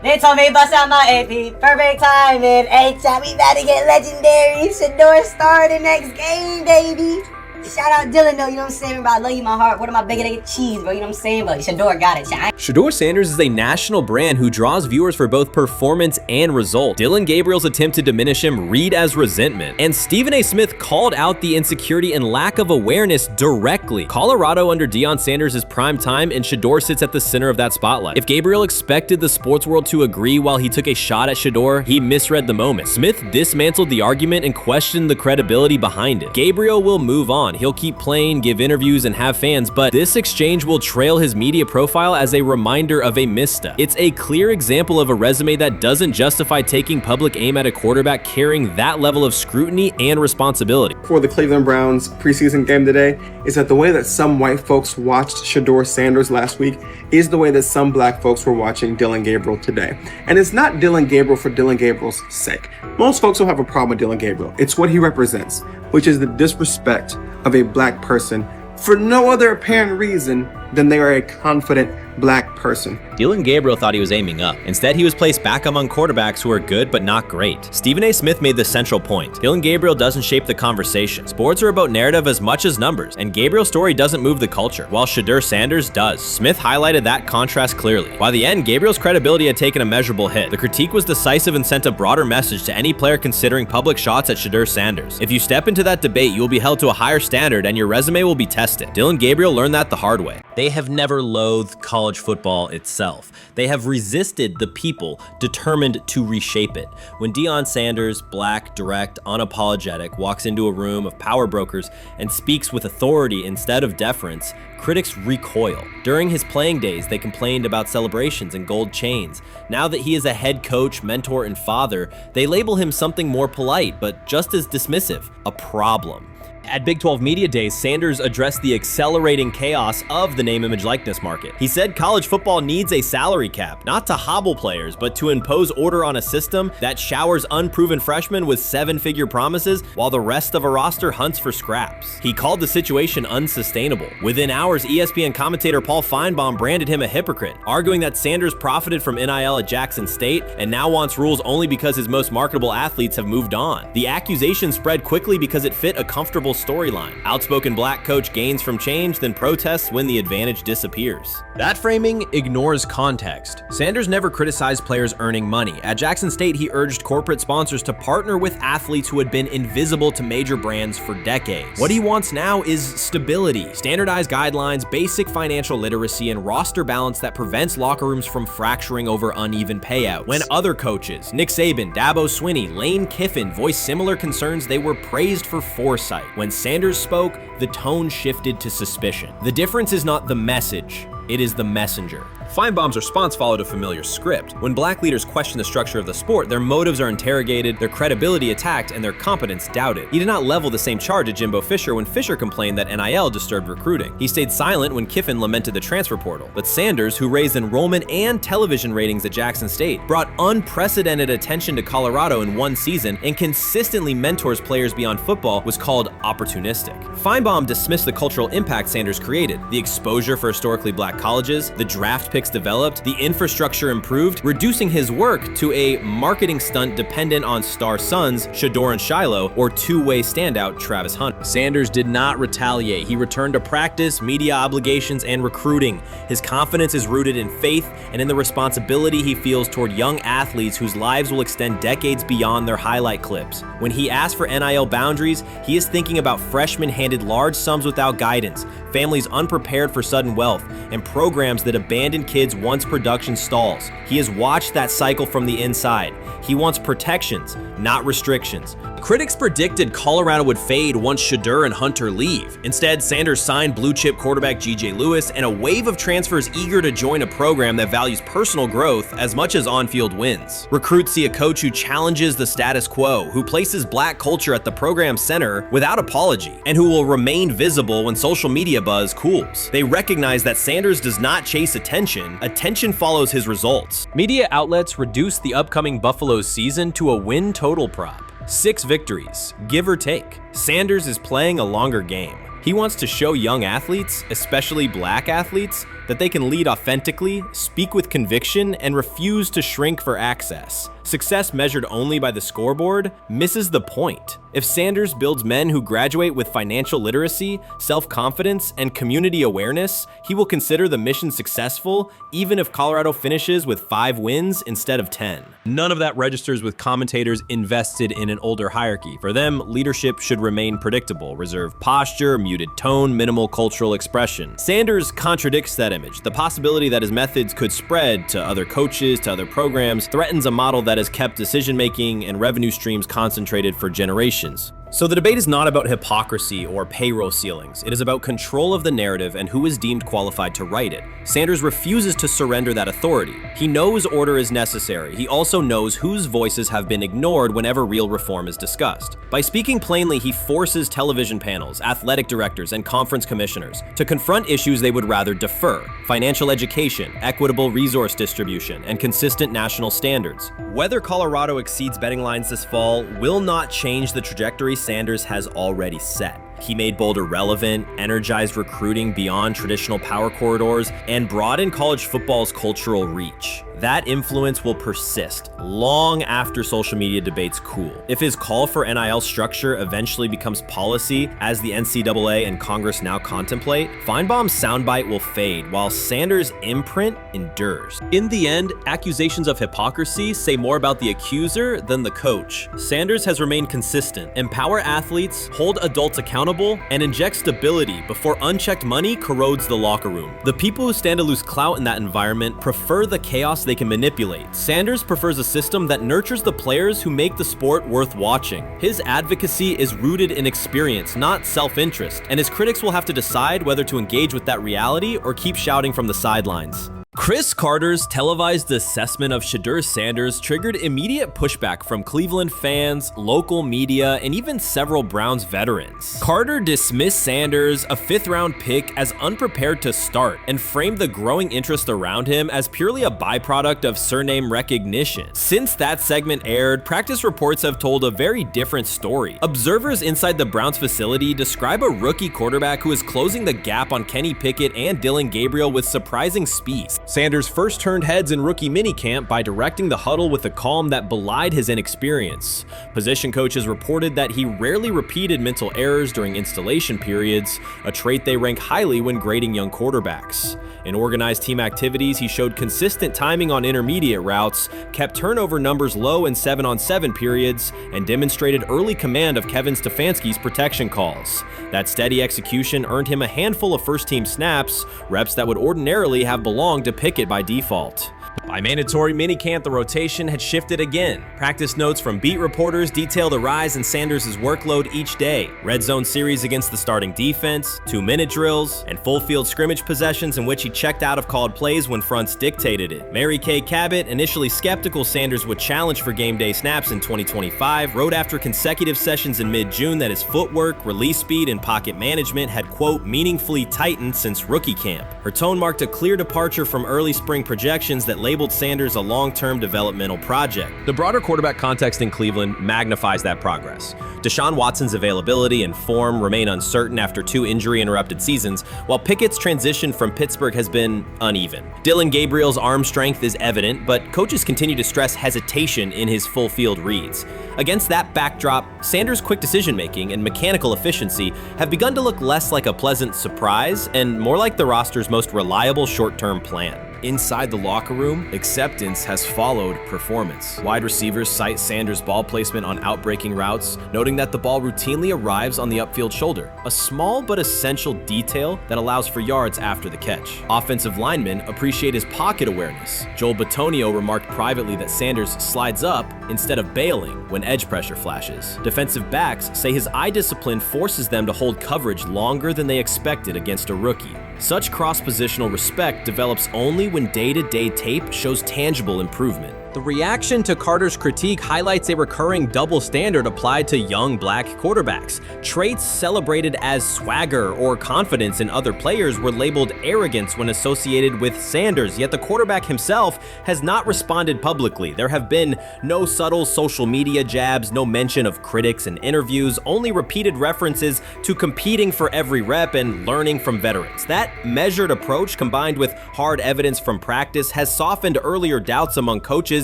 They told me bust out my AP, perfect timing. H-time, we about to get legendary. Shedeur star the next game, baby. Shout out Dillon though, you know what I'm saying? Bro, I love you, my heart. What am I bigger than cheese, bro? You know what I'm saying? But Shedeur got it. Shedeur Sanders is a national brand who draws viewers for both performance and result. Dillon Gabriel's attempt to diminish him read as resentment. And Stephen A. Smith called out the insecurity and lack of awareness directly. Colorado under Deion Sanders is prime time, and Shedeur sits at the center of that spotlight. If Gabriel expected the sports world to agree while he took a shot at Shedeur, he misread the moment. Smith dismantled the argument and questioned the credibility behind it. Gabriel will move on. He'll keep playing, give interviews, and have fans, but this exchange will trail his media profile as a reminder of a misstep. It's a clear example of a resume that doesn't justify taking public aim at a quarterback carrying that level of scrutiny and responsibility. For the Cleveland Browns preseason game today is that the way that some white folks watched Shedeur Sanders last week is the way that some black folks were watching Dillon Gabriel today. And it's not Dillon Gabriel for Dillon Gabriel's sake. Most folks don't have a problem with Dillon Gabriel. It's what he represents, which is the disrespect of a black person for no other apparent reason than they are a confident black person. Dillon Gabriel thought he was aiming up. Instead, he was placed back among quarterbacks who are good but not great. Stephen A. Smith made the central point. Dillon Gabriel doesn't shape the conversation. Sports are about narrative as much as numbers, and Gabriel's story doesn't move the culture, while Shedeur Sanders does. Smith highlighted that contrast clearly. By the end, Gabriel's credibility had taken a measurable hit. The critique was decisive and sent a broader message to any player considering public shots at Shedeur Sanders. If you step into that debate, you will be held to a higher standard and your resume will be tested. Dillon Gabriel learned that the hard way. They have never loathed college football itself. They have resisted the people determined to reshape it. When Deion Sanders, black, direct, unapologetic, walks into a room of power brokers and speaks with authority instead of deference, critics recoil. During his playing days, they complained about celebrations and gold chains. Now that he is a head coach, mentor, and father, they label him something more polite, but just as dismissive, a problem. At Big 12 Media Days, Sanders addressed the accelerating chaos of the name, image, likeness market. He said college football needs a salary cap, not to hobble players, but to impose order on a system that showers unproven freshmen with seven-figure promises while the rest of a roster hunts for scraps. He called the situation unsustainable. Within hours, ESPN commentator Paul Feinbaum branded him a hypocrite, arguing that Sanders profited from NIL at Jackson State and now wants rules only because his most marketable athletes have moved on. The accusation spread quickly because it fit a comfortable storyline. Outspoken black coach gains from change, then protests when the advantage disappears. That framing ignores context. Sanders never criticized players earning money. At Jackson State, he urged corporate sponsors to partner with athletes who had been invisible to major brands for decades. What he wants now is stability, standardized guidelines, basic financial literacy, and roster balance that prevents locker rooms from fracturing over uneven payouts. When other coaches, Nick Saban, Dabo Swinney, Lane Kiffin, voiced similar concerns, they were praised for foresight. When Sanders spoke, the tone shifted to suspicion. The difference is not the message, it is the messenger. Feinbaum's response followed a familiar script. When black leaders question the structure of the sport, their motives are interrogated, their credibility attacked, and their competence doubted. He did not level the same charge at Jimbo Fisher when Fisher complained that NIL disturbed recruiting. He stayed silent when Kiffin lamented the transfer portal. But Sanders, who raised enrollment and television ratings at Jackson State, brought unprecedented attention to Colorado in one season and consistently mentors players beyond football, was called opportunistic. Feinbaum dismissed the cultural impact Sanders created, the exposure for historically black colleges, the draft picks developed, the infrastructure improved, reducing his work to a marketing stunt dependent on star sons Shedeur and Shiloh or two-way standout Travis Hunt. Sanders did not retaliate. He returned to practice, media obligations, and recruiting. His confidence is rooted in faith and in the responsibility he feels toward young athletes whose lives will extend decades beyond their highlight clips. When he asks for NIL boundaries, he is thinking about freshmen handed large sums without guidance, families unprepared for sudden wealth, and programs that abandon kids once production stalls. He has watched that cycle from the inside. He wants protections, not restrictions. Critics predicted Colorado would fade once Shedeur and Hunter leave. Instead, Sanders signed blue-chip quarterback G.J. Lewis and a wave of transfers eager to join a program that values personal growth as much as on-field wins. Recruits see a coach who challenges the status quo, who places black culture at the program's center without apology, and who will remain visible when social media buzz cools. They recognize that Sanders does not chase attention, attention follows his results. Media outlets reduced the upcoming Buffalo season to a win total prop. 6 victories, give or take. Sanders is playing a longer game. He wants to show young athletes, especially black athletes, that they can lead authentically, speak with conviction, and refuse to shrink for access. Success measured only by the scoreboard misses the point. If Sanders builds men who graduate with financial literacy, self-confidence, and community awareness, he will consider the mission successful, even if Colorado finishes with 5 wins instead of 10. None of that registers with commentators invested in an older hierarchy. For them, leadership should remain predictable, reserved posture, muted tone, minimal cultural expression. Sanders contradicts that image. The possibility that his methods could spread to other coaches, to other programs, threatens a model that has kept decision-making and revenue streams concentrated for generations. So the debate is not about hypocrisy or payroll ceilings. It is about control of the narrative and who is deemed qualified to write it. Sanders refuses to surrender that authority. He knows order is necessary. He also knows whose voices have been ignored whenever real reform is discussed. By speaking plainly, he forces television panels, athletic directors, and conference commissioners to confront issues they would rather defer: financial education, equitable resource distribution, and consistent national standards. Whether Colorado exceeds betting lines this fall will not change the trajectory Sanders has already set. He made Boulder relevant, energized recruiting beyond traditional power corridors, and broadened college football's cultural reach. That influence will persist long after social media debates cool. If his call for NIL structure eventually becomes policy, as the NCAA and Congress now contemplate, Feinbaum's soundbite will fade, while Sanders' imprint endures. In the end, accusations of hypocrisy say more about the accuser than the coach. Sanders has remained consistent: empower athletes, hold adults accountable, and inject stability before unchecked money corrodes the locker room. The people who stand to lose clout in that environment prefer the chaos they can manipulate. Sanders prefers a system that nurtures the players who make the sport worth watching. His advocacy is rooted in experience, not self-interest, and his critics will have to decide whether to engage with that reality or keep shouting from the sidelines. Chris Carter's televised assessment of Shedeur Sanders triggered immediate pushback from Cleveland fans, local media, and even several Browns veterans. Carter dismissed Sanders, a 5th-round pick, as unprepared to start, and framed the growing interest around him as purely a byproduct of surname recognition. Since that segment aired, practice reports have told a very different story. Observers inside the Browns facility describe a rookie quarterback who is closing the gap on Kenny Pickett and Dylan Gabriel with surprising speed. Sanders first turned heads in rookie minicamp by directing the huddle with a calm that belied his inexperience. Position coaches reported that he rarely repeated mental errors during installation periods, a trait they rank highly when grading young quarterbacks. In organized team activities, he showed consistent timing on intermediate routes, kept turnover numbers low in 7-on-7 periods, and demonstrated early command of Kevin Stefanski's protection calls. That steady execution earned him a handful of first-team snaps, reps that would ordinarily have belonged to Pickett by default. By mandatory minicamp, the rotation had shifted again. Practice notes from beat reporters detail the rise in Sanders' workload each day. Red zone series against the starting defense, 2-minute drills, and full field scrimmage possessions in which he checked out of called plays when fronts dictated it. Mary Kay Cabot, initially skeptical Sanders would challenge for game day snaps in 2025, wrote after consecutive sessions in mid-June that his footwork, release speed, and pocket management had, quote, meaningfully tightened since rookie camp. Her tone marked a clear departure from early spring projections that labeled Sanders a long-term developmental project. The broader quarterback context in Cleveland magnifies that progress. Deshaun Watson's availability and form remain uncertain after 2 injury-interrupted seasons, while Pickett's transition from Pittsburgh has been uneven. Dillon Gabriel's arm strength is evident, but coaches continue to stress hesitation in his full-field reads. Against that backdrop, Sanders' quick decision-making and mechanical efficiency have begun to look less like a pleasant surprise and more like the roster's most reliable short-term plan. Inside the locker room, acceptance has followed performance. Wide receivers cite Sanders' ball placement on outbreaking routes, noting that the ball routinely arrives on the upfield shoulder, a small but essential detail that allows for yards after the catch. Offensive linemen appreciate his pocket awareness. Joel Bitonio remarked privately that Sanders slides up instead of bailing when edge pressure flashes. Defensive backs say his eye discipline forces them to hold coverage longer than they expected against a rookie. Such cross-positional respect develops only when day-to-day tape shows tangible improvement. The reaction to Carter's critique highlights a recurring double standard applied to young black quarterbacks. Traits celebrated as swagger or confidence in other players were labeled arrogance when associated with Sanders, yet the quarterback himself has not responded publicly. There have been no subtle social media jabs, no mention of critics in interviews, only repeated references to competing for every rep and learning from veterans. That measured approach, combined with hard evidence from practice, has softened earlier doubts among coaches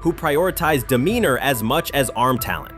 who prioritize demeanor as much as arm talent.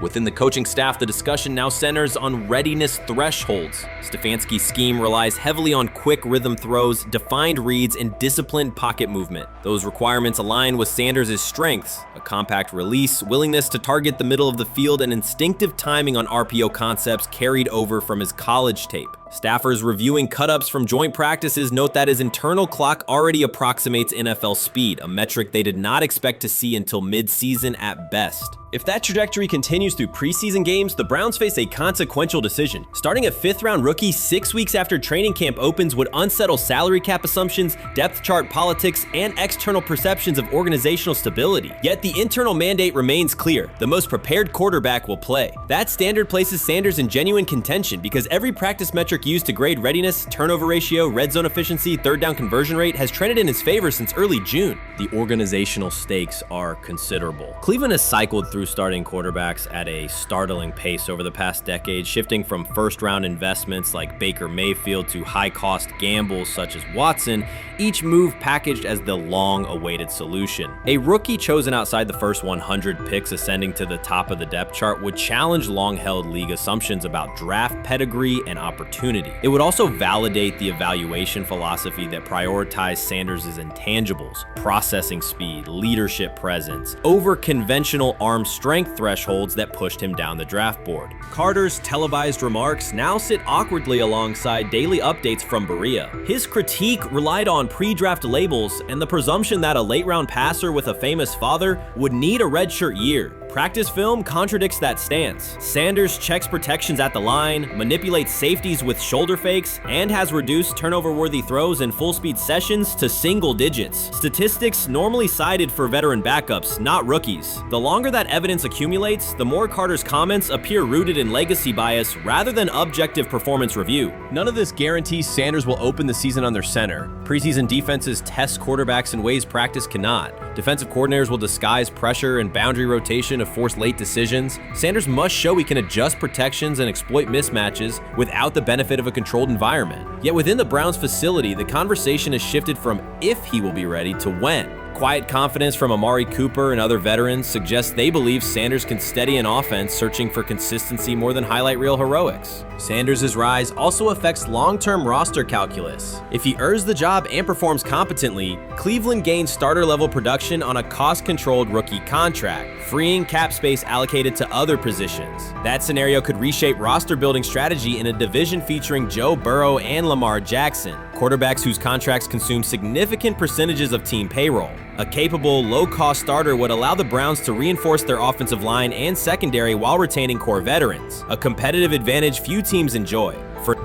Within the coaching staff, the discussion now centers on readiness thresholds. Stefanski's scheme relies heavily on quick rhythm throws, defined reads, and disciplined pocket movement. Those requirements align with Sanders' strengths: a compact release, willingness to target the middle of the field, and instinctive timing on RPO concepts carried over from his college tape. Staffers reviewing cut-ups from joint practices note that his internal clock already approximates NFL speed, a metric they did not expect to see until mid-season at best. If that trajectory continues through preseason games, the Browns face a consequential decision. Starting a 5th-round rookie 6 weeks after training camp opens would unsettle salary cap assumptions, depth chart politics, and external perceptions of organizational stability. Yet the internal mandate remains clear: the most prepared quarterback will play. That standard places Sanders in genuine contention because every practice metric used to grade readiness, turnover ratio, red zone efficiency, third down conversion rate has trended in his favor since early June. The organizational stakes are considerable. Cleveland has cycled through starting quarterbacks at a startling pace over the past decade, shifting from first-round investments like Baker Mayfield to high-cost gambles such as Watson, each move packaged as the long-awaited solution. A rookie chosen outside the first 100 picks ascending to the top of the depth chart would challenge long-held league assumptions about draft pedigree and opportunity. It would also validate the evaluation philosophy that prioritized Sanders' intangibles: processing speed, leadership presence, over conventional arm strength thresholds that pushed him down the draft board. Carter's televised remarks now sit awkwardly alongside daily updates from Berea. His critique relied on pre-draft labels and the presumption that a late-round passer with a famous father would need a redshirt year. Practice film contradicts that stance. Sanders checks protections at the line, manipulates safeties with shoulder fakes, and has reduced turnover-worthy throws in full-speed sessions to single digits. Statistics normally cited for veteran backups, not rookies. The longer that evidence accumulates, the more Carter's comments appear rooted in legacy bias rather than objective performance review. None of this guarantees Sanders will open the season under center. Preseason defenses test quarterbacks in ways practice cannot. Defensive coordinators will disguise pressure and boundary rotation to force late decisions, Sanders must show he can adjust protections and exploit mismatches without the benefit of a controlled environment. Yet within the Browns facility, the conversation has shifted from if he will be ready to when. Quiet confidence from Amari Cooper and other veterans suggests they believe Sanders can steady an offense searching for consistency more than highlight reel heroics. Sanders' rise also affects long-term roster calculus. If he earns the job and performs competently, Cleveland gains starter-level production on a cost-controlled rookie contract, freeing cap space allocated to other positions. That scenario could reshape roster-building strategy in a division featuring Joe Burrow and Lamar Jackson, quarterbacks whose contracts consume significant percentages of team payroll. A capable, low-cost starter would allow the Browns to reinforce their offensive line and secondary while retaining core veterans, a competitive advantage few teams enjoy.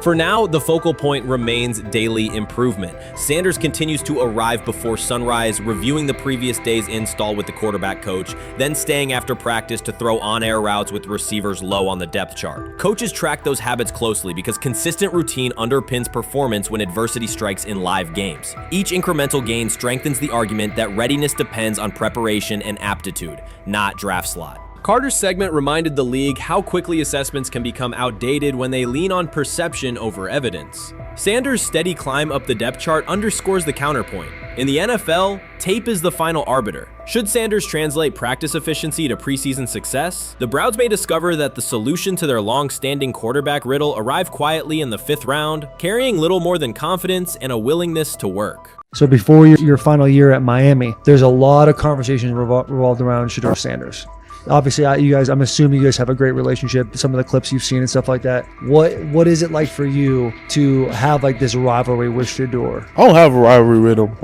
For now, the focal point remains daily improvement. Sanders continues to arrive before sunrise, reviewing the previous day's install with the quarterback coach, then staying after practice to throw on-air routes with receivers low on the depth chart. Coaches track those habits closely because consistent routine underpins performance when adversity strikes in live games. Each incremental gain strengthens the argument that readiness depends on preparation and aptitude, not draft slot. Carter's segment reminded the league how quickly assessments can become outdated when they lean on perception over evidence. Sanders' steady climb up the depth chart underscores the counterpoint. In the NFL, tape is the final arbiter. Should Sanders translate practice efficiency to preseason success, the Browns may discover that the solution to their long-standing quarterback riddle arrived quietly in the 5th round, carrying little more than confidence and a willingness to work. So before your final year at Miami, there's a lot of conversations revolved around Shedeur Sanders. Obviously, I'm assuming you guys have a great relationship. Some of the clips you've seen and stuff like that. What is it like for you to have like this rivalry with Shedeur? I don't have a rivalry with him.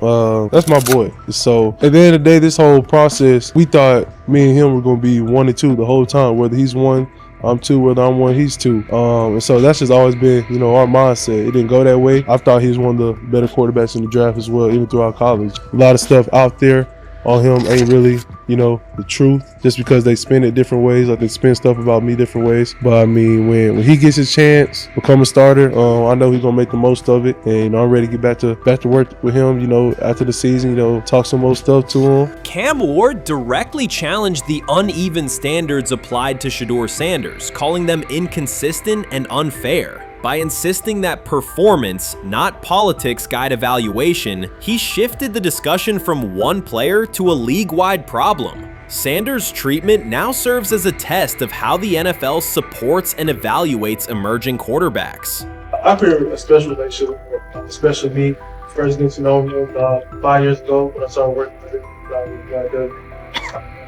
That's my boy. So at the end of the day, this whole process, we thought me and him were going to be 1 and 2 the whole time. Whether he's 1, I'm 2. Whether I'm 1, he's 2. And so that's just always been, our mindset. It didn't go that way. I thought he was one of the better quarterbacks in the draft as well, even throughout college. A lot of stuff out there on him ain't really, the truth, just because they spin it different ways. Like they spin stuff about me different ways. But I mean, when he gets his chance, become a starter, I know he's gonna make the most of it, and I'm ready to get back to work with him. After the season, talk some more stuff to him. Cam Ward directly challenged the uneven standards applied to Shedeur Sanders, calling them inconsistent and unfair. By insisting that performance, not politics, guide evaluation, he shifted the discussion from one player to a league-wide problem. Sanders' treatment now serves as a test of how the NFL supports and evaluates emerging quarterbacks. I feel a special relationship with him, especially me. First getting to know him 5 years ago when I started working with him.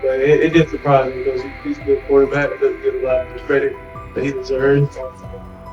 But it did surprise me because he's a good quarterback. He doesn't get a lot of credit that he deserves.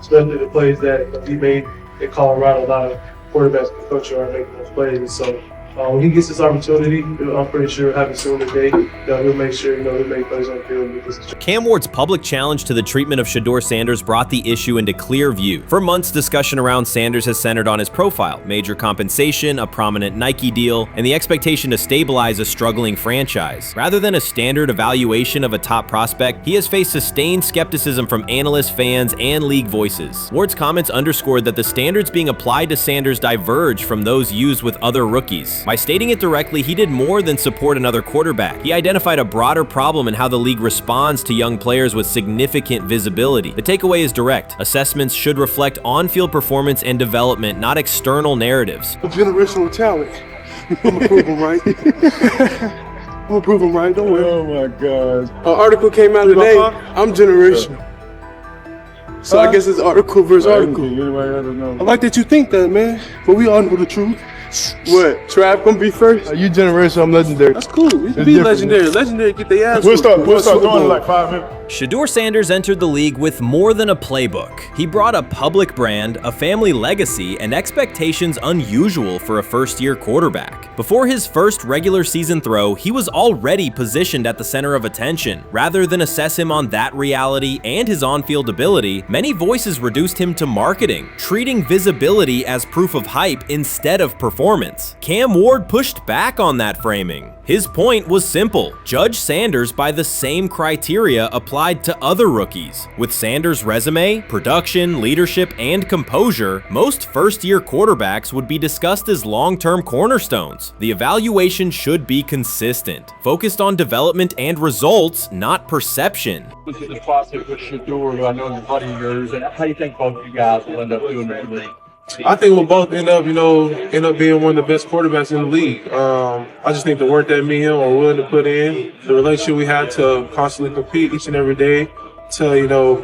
Especially the plays that he made in Colorado. A lot of quarterbacks and coaches are making those plays. And so when he gets this opportunity, I'm pretty sure having soon today, he'll make sure he'll make plays on the field. Cam Ward's public challenge to the treatment of Shedeur Sanders brought the issue into clear view. For months, discussion around Sanders has centered on his profile, major compensation, a prominent Nike deal, and the expectation to stabilize a struggling franchise. Rather than a standard evaluation of a top prospect, he has faced sustained skepticism from analysts, fans, and league voices. Ward's comments underscored that the standards being applied to Sanders diverge from those used with other rookies. By stating it directly, he did more than support another quarterback. He identified a broader problem in how the league responds to young players with significant visibility. The takeaway is direct. Assessments should reflect on-field performance and development, not external narratives. Generational talent. I'm gonna prove him right. I'm gonna prove him right. Don't worry. Oh my God. An article came out today. I'm generational. So I guess it's article versus article. I like that you think that, man. But we all know the truth. What? Trav gonna be first? Are you generational? I'm legendary. That's cool. We can be legendary. Legendary get their ass. We'll start doing it like 5 minutes. Shedeur Sanders entered the league with more than a playbook. He brought a public brand, a family legacy, and expectations unusual for a first-year quarterback. Before his first regular season throw, he was already positioned at the center of attention. Rather than assess him on that reality and his on-field ability, many voices reduced him to marketing, treating visibility as proof of hype instead of performance. Cam Ward pushed back on that framing. His point was simple: judge Sanders by the same criteria applied applied to other rookies. With Sanders' resume, production, leadership, and composure, most first-year quarterbacks would be discussed as long-term cornerstones. The evaluation should be consistent, focused on development and results, not perception. This is a process with Shedeur, who I know is a buddy of yours, and how do you think both of you guys will end up doing the league? I think we'll both end up being one of the best quarterbacks in the league. I just think the work that me and him are willing to put in, the relationship we have to constantly compete each and every day to,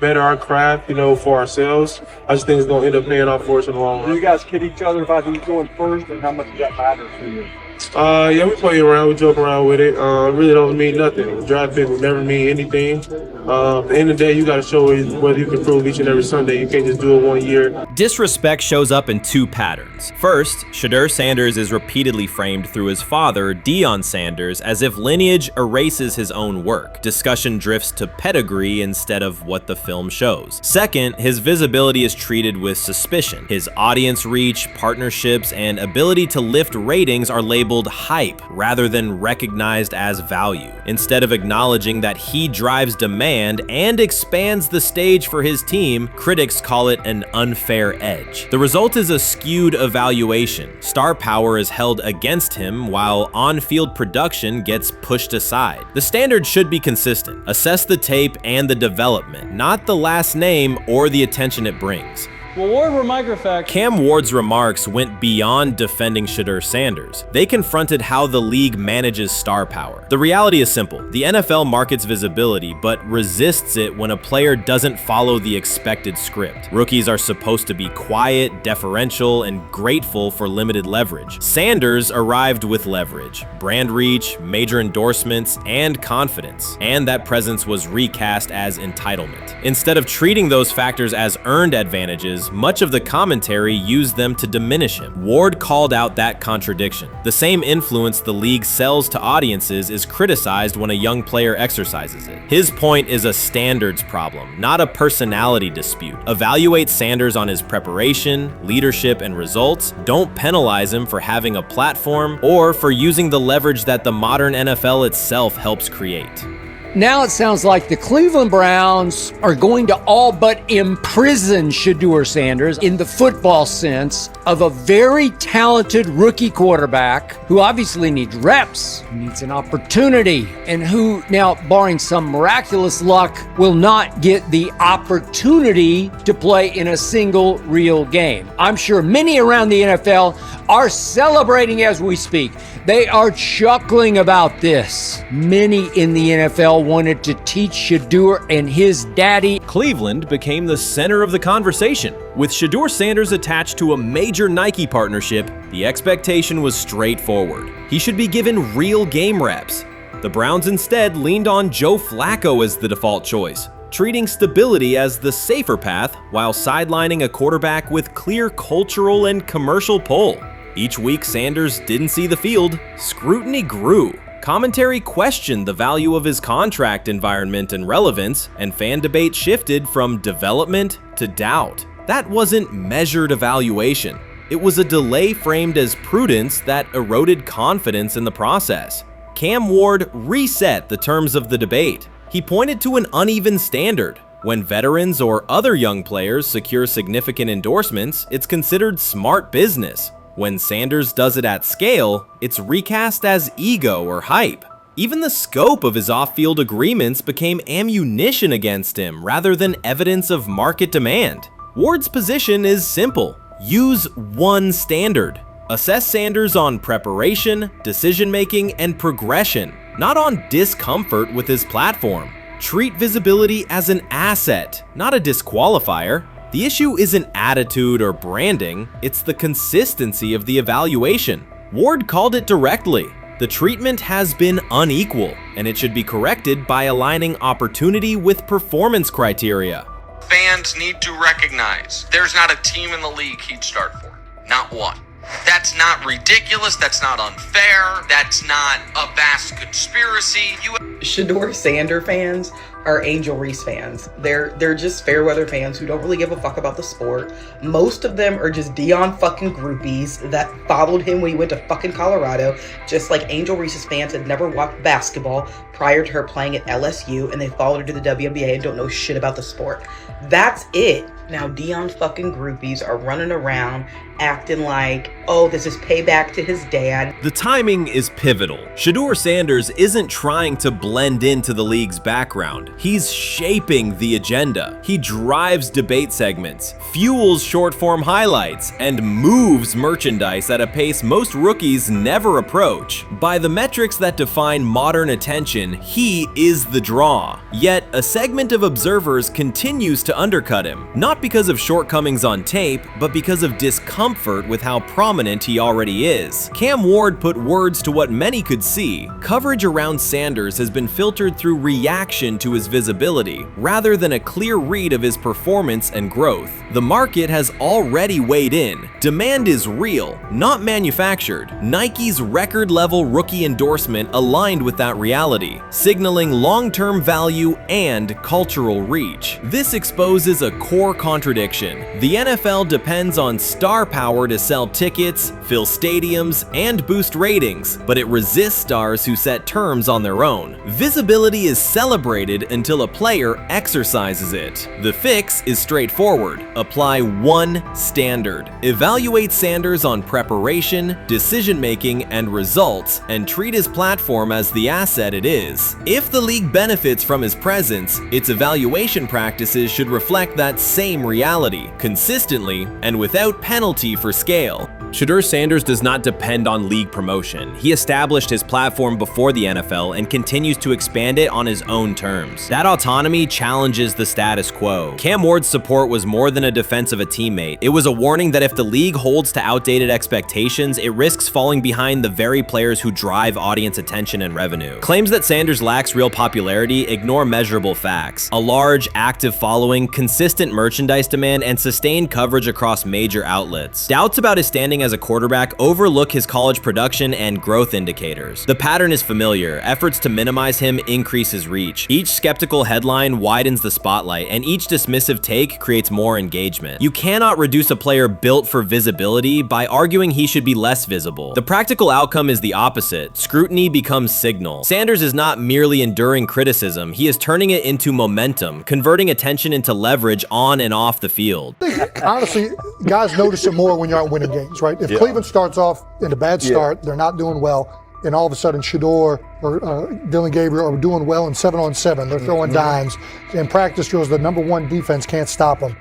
better our craft, for ourselves. I just think it's going to end up paying off for us in the long run. Do you guys kid each other about who's going first, and how much does that matter to you? Yeah, we play around, we joke around with it. It really don't mean nothing. The draft pick will never mean anything. At the end of the day, you got to show whether you can prove each and every Sunday. You can't just do it 1 year. Disrespect shows up in two patterns. First, Shedeur Sanders is repeatedly framed through his father, Deion Sanders, as if lineage erases his own work. Discussion drifts to pedigree instead of what the film shows. Second, his visibility is treated with suspicion. His audience reach, partnerships, and ability to lift ratings are labeled hype rather than recognized as value. Instead of acknowledging that he drives demand and expands the stage for his team, critics call it an unfair edge. The result is a skewed evaluation. Star power is held against him while on-field production gets pushed aside. The standard should be consistent. Assess the tape and the development, not the last name or the attention it brings. Well, Ward were microfacts. Cam Ward's remarks went beyond defending Shedeur Sanders. They confronted how the league manages star power. The reality is simple. The NFL markets visibility, but resists it when a player doesn't follow the expected script. Rookies are supposed to be quiet, deferential, and grateful for limited leverage. Sanders arrived with leverage, brand reach, major endorsements, and confidence. And that presence was recast as entitlement. Instead of treating those factors as earned advantages, much of the commentary used them to diminish him. Ward called out that contradiction. The same influence the league sells to audiences is criticized when a young player exercises it. His point is a standards problem, not a personality dispute. Evaluate Sanders on his preparation, leadership, and results. Don't penalize him for having a platform or for using the leverage that the modern NFL itself helps create. Now it sounds like the Cleveland Browns are going to all but imprison Shedeur Sanders in the football sense of a very talented rookie quarterback who obviously needs reps, needs an opportunity, and who now, barring some miraculous luck, will not get the opportunity to play in a single real game. I'm sure many around the NFL are celebrating as we speak. They are chuckling about this. Many in the NFL wanted to teach Shedeur and his daddy. Cleveland became the center of the conversation. With Shedeur Sanders attached to a major Nike partnership, the expectation was straightforward. He should be given real game reps. The Browns instead leaned on Joe Flacco as the default choice, treating stability as the safer path while sidelining a quarterback with clear cultural and commercial pull. Each week Sanders didn't see the field, scrutiny grew. Commentary questioned the value of his contract environment and relevance, and fan debate shifted from development to doubt. That wasn't measured evaluation. It was a delay framed as prudence that eroded confidence in the process. Cam Ward reset the terms of the debate. He pointed to an uneven standard. When veterans or other young players secure significant endorsements, it's considered smart business. When Sanders does it at scale, it's recast as ego or hype. Even the scope of his off-field agreements became ammunition against him rather than evidence of market demand. Ward's position is simple. Use one standard. Assess Sanders on preparation, decision-making, and progression, not on discomfort with his platform. Treat visibility as an asset, not a disqualifier. The issue isn't attitude or branding, it's the consistency of the evaluation. Ward called it directly. The treatment has been unequal, and it should be corrected by aligning opportunity with performance criteria. Fans need to recognize there's not a team in the league he'd start for. Not one. That's not ridiculous. That's not unfair. That's not a vast conspiracy. Shedeur Sander fans are Angel Reese fans. They're just fair weather fans who don't really give a fuck about the sport. Most of them are just Dion fucking groupies that followed him when he went to fucking Colorado, just like Angel Reese's fans had never watched basketball prior to her playing at LSU, and they followed her to the WNBA and don't know shit about the sport. That's it. Now Dion fucking groupies are running around acting like, oh, this is payback to his dad. The timing is pivotal. Shedeur Sanders isn't trying to blend into the league's background. He's shaping the agenda. He drives debate segments, fuels short-form highlights, and moves merchandise at a pace most rookies never approach. By the metrics that define modern attention, he is the draw. Yet, a segment of observers continues to undercut him, not because of shortcomings on tape, but because of discomfort with how prominent he already is. Cam Ward put words to what many could see. Coverage around Sanders has been filtered through reaction to his visibility, rather than a clear read of his performance and growth. The market has already weighed in. Demand is real, not manufactured. Nike's record-level rookie endorsement aligned with that reality, signaling long-term value and cultural reach. This exposes a core contradiction. The NFL depends on star power to sell tickets, fill stadiums, and boost ratings, but it resists stars who set terms on their own. Visibility is celebrated until a player exercises it. The fix is straightforward. Apply one standard. Evaluate Sanders on preparation, decision-making, and results, and treat his platform as the asset it is. If the league benefits from his presence, its evaluation practices should reflect that same reality, consistently and without penalty for scale. Shedeur Sanders does not depend on league promotion. He established his platform before the NFL and continues to expand it on his own terms. That autonomy challenges the status quo. Cam Ward's support was more than a defense of a teammate. It was a warning that if the league holds to outdated expectations, it risks falling behind the very players who drive audience attention and revenue. Claims that Sanders lacks real popularity ignore measurable facts. A large, active following, consistent merchandise demand, and sustained coverage across major outlets. Doubts about his standing as a quarterback overlook his college production and growth indicators. The pattern is familiar. Efforts to minimize him increase his reach. Each skeptical headline widens the spotlight, and each dismissive take creates more engagement. You cannot reduce a player built for visibility by arguing he should be less visible. The practical outcome is the opposite. Scrutiny becomes signal. Sanders is not merely enduring criticism, he is turning it into momentum, converting attention into leverage on and off the field. Honestly, guys notice it more when you're out winning games, right? If Cleveland starts off in a bad start, they're not doing well, and all of a sudden Shedeur or Dillon Gabriel are doing well in 7-on-7, they're throwing dimes, and practice drills, the number one defense can't stop them.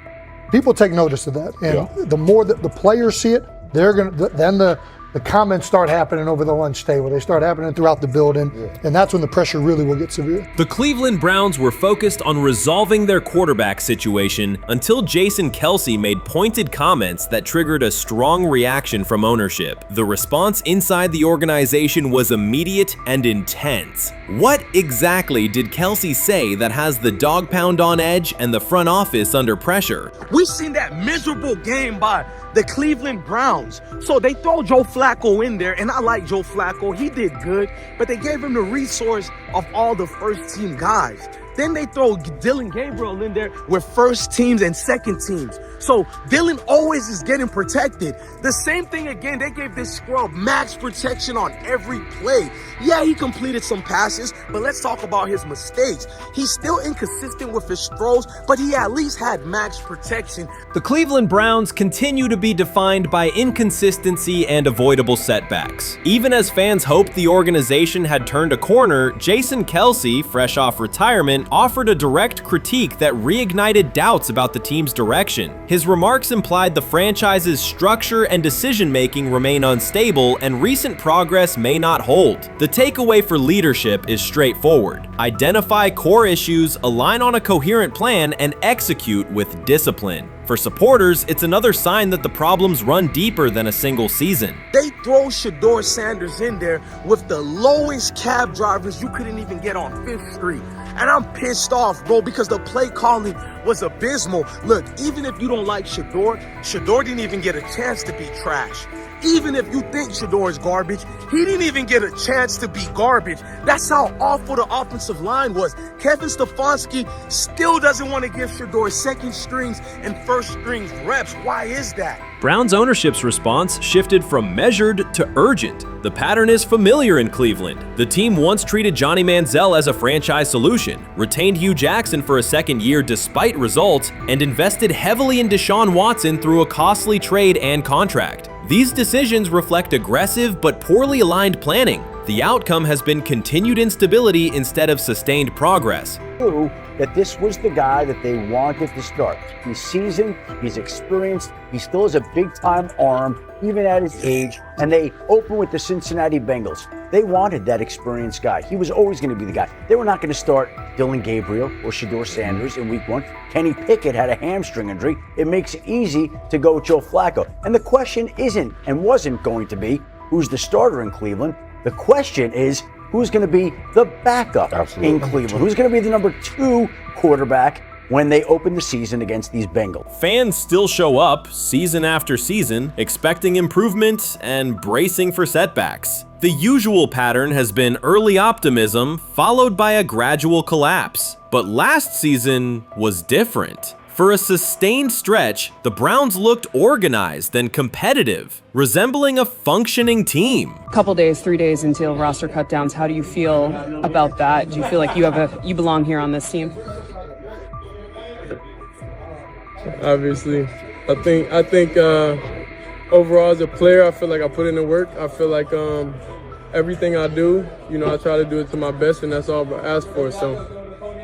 People take notice of that, and the more that the players see it, they're gonna then the comments start happening over the lunch table. They start happening throughout the building, and that's when the pressure really will get severe. The Cleveland Browns were focused on resolving their quarterback situation until Jason Kelce made pointed comments that triggered a strong reaction from ownership. The response inside the organization was immediate and intense. What exactly did Kelce say that has the dog pound on edge and the front office under pressure? We've seen that miserable game by the Cleveland Browns. So they throw Joe Flacco in there, and I like Joe Flacco. He did good, but they gave him the resource of all the first-team guys. Then they throw Dillon Gabriel in there with first teams and second teams. So Dillon always is getting protected. The same thing again, they gave this scrub max protection on every play. Yeah, he completed some passes, but let's talk about his mistakes. He's still inconsistent with his throws, but he at least had max protection. The Cleveland Browns continue to be defined by inconsistency and avoidable setbacks. Even as fans hoped the organization had turned a corner, Jason Kelce, fresh off retirement, offered a direct critique that reignited doubts about the team's direction. His remarks implied the franchise's structure and decision-making remain unstable and recent progress may not hold. The takeaway for leadership is straightforward. Identify core issues, align on a coherent plan, and execute with discipline. For supporters, it's another sign that the problems run deeper than a single season. They throw Shedeur Sanders in there with the lowest cab drivers you couldn't even get on 5th Street. And I'm pissed off, bro, because the play calling was abysmal. Look, even if you don't like Shedeur didn't even get a chance to be trash. even if you think Shedeur is garbage, he didn't even get a chance to be garbage. That's how awful the offensive line was. Kevin Stefanski still doesn't want to give Shedeur second strings and first strings reps. Why is that? Browns ownership's response shifted from measured to urgent. The pattern is familiar in Cleveland. The team once treated Johnny Manziel as a franchise solution, retained Hugh Jackson for a second year despite results, and invested heavily in Deshaun Watson through a costly trade and contract. These decisions reflect aggressive but poorly aligned planning. The outcome has been continued instability instead of sustained progress. That this was the guy that they wanted to start. He's seasoned, he's experienced, he still has a big-time arm, even at his age, and they open with the Cincinnati Bengals. They wanted that experienced guy. He was always going to be the guy. They were not going to start Dillon Gabriel or Shedeur Sanders in week 1. Kenny Pickett had a hamstring injury. It makes it easy to go with Joe Flacco. And the question isn't and wasn't going to be who's the starter in Cleveland. The question is, who's going to be the backup in Cleveland? Who's going to be the number 2 quarterback when they open the season against these Bengals? Fans still show up season after season, expecting improvement and bracing for setbacks. The usual pattern has been early optimism followed by a gradual collapse. But last season was different. For a sustained stretch, the Browns looked organized and competitive, resembling a functioning team. Couple days, 3 days until roster cutdowns. How do you feel about that? Do you feel like you belong here on this team? Obviously, I think overall as a player, I feel like I put in the work. I feel like everything I do, I try to do it to my best, and that's all I ask for. So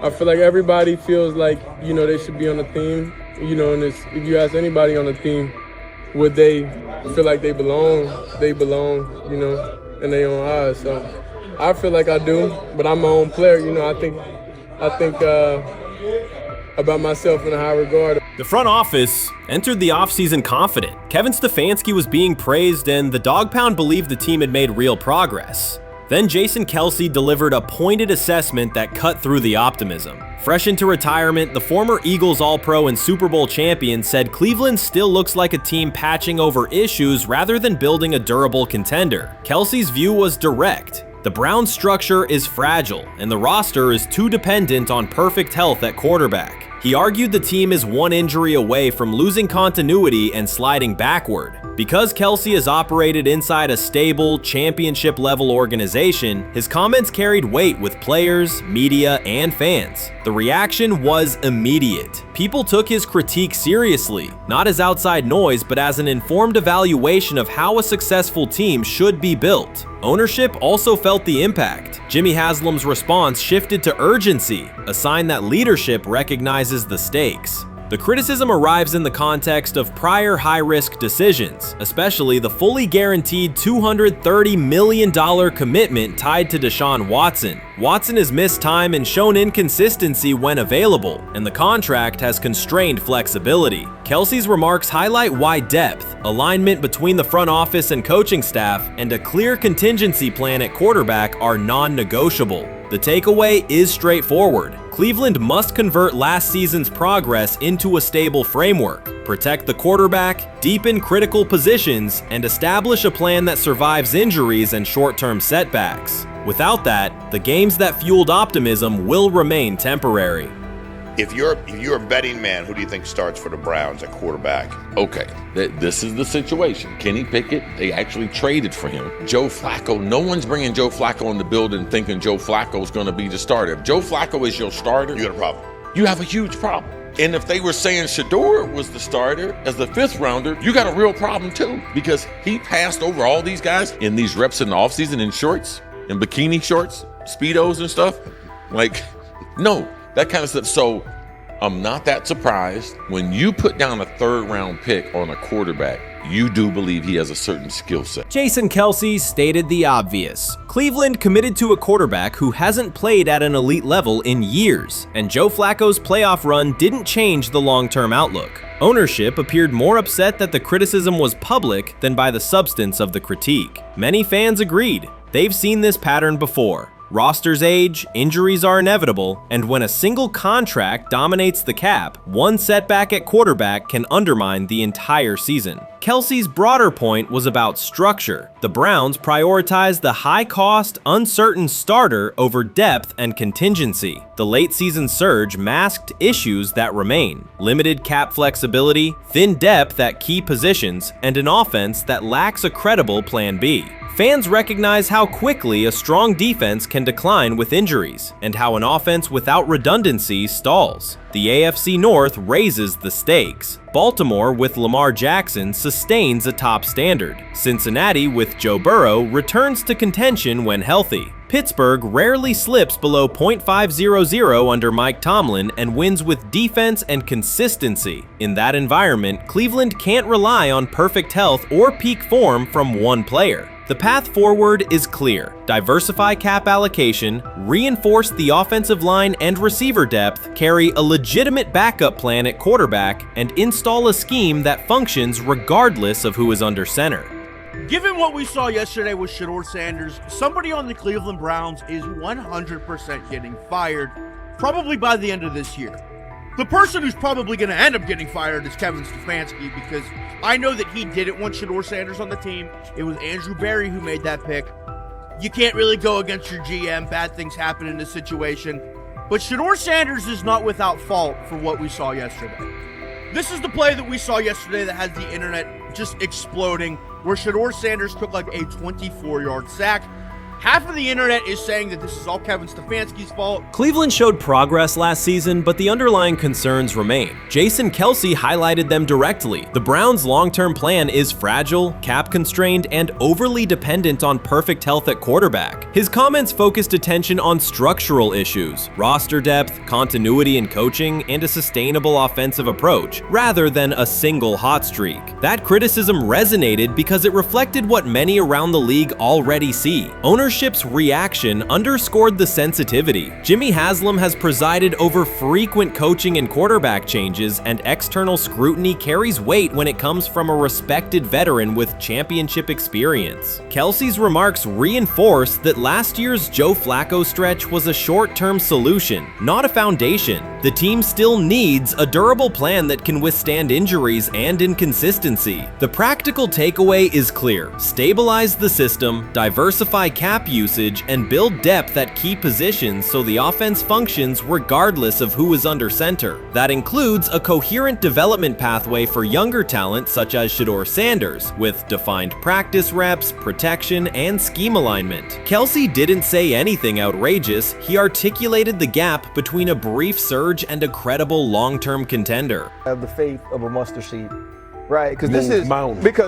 I feel like everybody feels like, they should be on the team, and if you ask anybody on the team, would they feel like they belong, in their own eyes. So I feel like I do, but I'm my own player, I think about myself in a high regard. The front office entered the offseason confident. Kevin Stefanski was being praised, and the Dog Pound believed the team had made real progress. Then Jason Kelce delivered a pointed assessment that cut through the optimism. Fresh into retirement, the former Eagles All-Pro and Super Bowl champion said Cleveland still looks like a team patching over issues rather than building a durable contender. Kelce's view was direct. The Browns' structure is fragile, and the roster is too dependent on perfect health at quarterback. He argued the team is one injury away from losing continuity and sliding backward. Because Kelce has operated inside a stable, championship-level organization, his comments carried weight with players, media, and fans. The reaction was immediate. People took his critique seriously, not as outside noise, but as an informed evaluation of how a successful team should be built. Ownership also felt the impact. Jimmy Haslam's response shifted to urgency, a sign that leadership recognizes the stakes. The criticism arrives in the context of prior high-risk decisions, especially the fully guaranteed $230 million commitment tied to Deshaun Watson. Watson has missed time and shown inconsistency when available, and the contract has constrained flexibility. Kelce's remarks highlight why depth, alignment between the front office and coaching staff, and a clear contingency plan at quarterback are non-negotiable. The takeaway is straightforward. Cleveland must convert last season's progress into a stable framework, protect the quarterback, deepen critical positions, and establish a plan that survives injuries and short-term setbacks. Without that, the games that fueled optimism will remain temporary. If you're a betting man, who do you think starts for the Browns at quarterback? Okay, this is the situation. Kenny Pickett, they actually traded for him. Joe Flacco, no one's bringing Joe Flacco in the building thinking Joe Flacco's going to be the starter. If Joe Flacco is your starter, you got a problem. You have a huge problem. And if they were saying Shedeur was the starter as the 5th rounder, you got a real problem too, because he passed over all these guys in these reps in the offseason in shorts, in bikini shorts, Speedos and stuff. No. That kind of stuff. So I'm not that surprised. When you put down a 3rd round pick on a quarterback, you do believe he has a certain skill set. Jason Kelce stated the obvious. Cleveland committed to a quarterback who hasn't played at an elite level in years, and Joe Flacco's playoff run didn't change the long-term outlook. Ownership appeared more upset that the criticism was public than by the substance of the critique. Many fans agreed. They've seen this pattern before. Rosters age, injuries are inevitable, and when a single contract dominates the cap, one setback at quarterback can undermine the entire season. Kelsey's broader point was about structure. The Browns prioritized the high-cost, uncertain starter over depth and contingency. The late-season surge masked issues that remain: limited cap flexibility, thin depth at key positions, and an offense that lacks a credible plan B. Fans recognize how quickly a strong defense can decline with injuries, and how an offense without redundancy stalls. The AFC North raises the stakes. Baltimore with Lamar Jackson sustains a top standard. Cincinnati with Joe Burrow returns to contention when healthy. Pittsburgh rarely slips below .500 under Mike Tomlin and wins with defense and consistency. In that environment, Cleveland can't rely on perfect health or peak form from one player. The path forward is clear. Diversify cap allocation, reinforce the offensive line and receiver depth, carry a legitimate backup plan at quarterback, and install a scheme that functions regardless of who is under center. Given what we saw yesterday with Shedeur Sanders, somebody on the Cleveland Browns is 100% getting fired, probably by the end of this year. The person who's probably going to end up getting fired is Kevin Stefanski, because I know that he didn't want Shedeur Sanders on the team. It was Andrew Berry who made that pick. You can't really go against your GM. Bad things happen in this situation. But Shedeur Sanders is not without fault for what we saw yesterday. This is the play that we saw yesterday that had the internet just exploding, where Shedeur Sanders took like a 24-yard sack. Half of the internet is saying that this is all Kevin Stefanski's fault. Cleveland showed progress last season, but the underlying concerns remain. Jason Kelce highlighted them directly. The Browns' long-term plan is fragile, cap-constrained, and overly dependent on perfect health at quarterback. His comments focused attention on structural issues, roster depth, continuity in coaching, and a sustainable offensive approach, rather than a single hot streak. That criticism resonated because it reflected what many around the league already see. Ownership's reaction underscored the sensitivity. Jimmy Haslam has presided over frequent coaching and quarterback changes, and external scrutiny carries weight when it comes from a respected veteran with championship experience. Kelce's remarks reinforce that last year's Joe Flacco stretch was a short-term solution, not a foundation. The team still needs a durable plan that can withstand injuries and inconsistency. The practical takeaway is clear: stabilize the system, diversify cap usage, and build depth at key positions so the offense functions regardless of who is under center. That includes a coherent development pathway for younger talent such as Shedeur Sanders, with defined practice reps, protection, and scheme alignment. Kelce didn't say anything outrageous. He articulated the gap between a brief surge and a credible long-term contender. I have the faith of a mustard seed. Right, because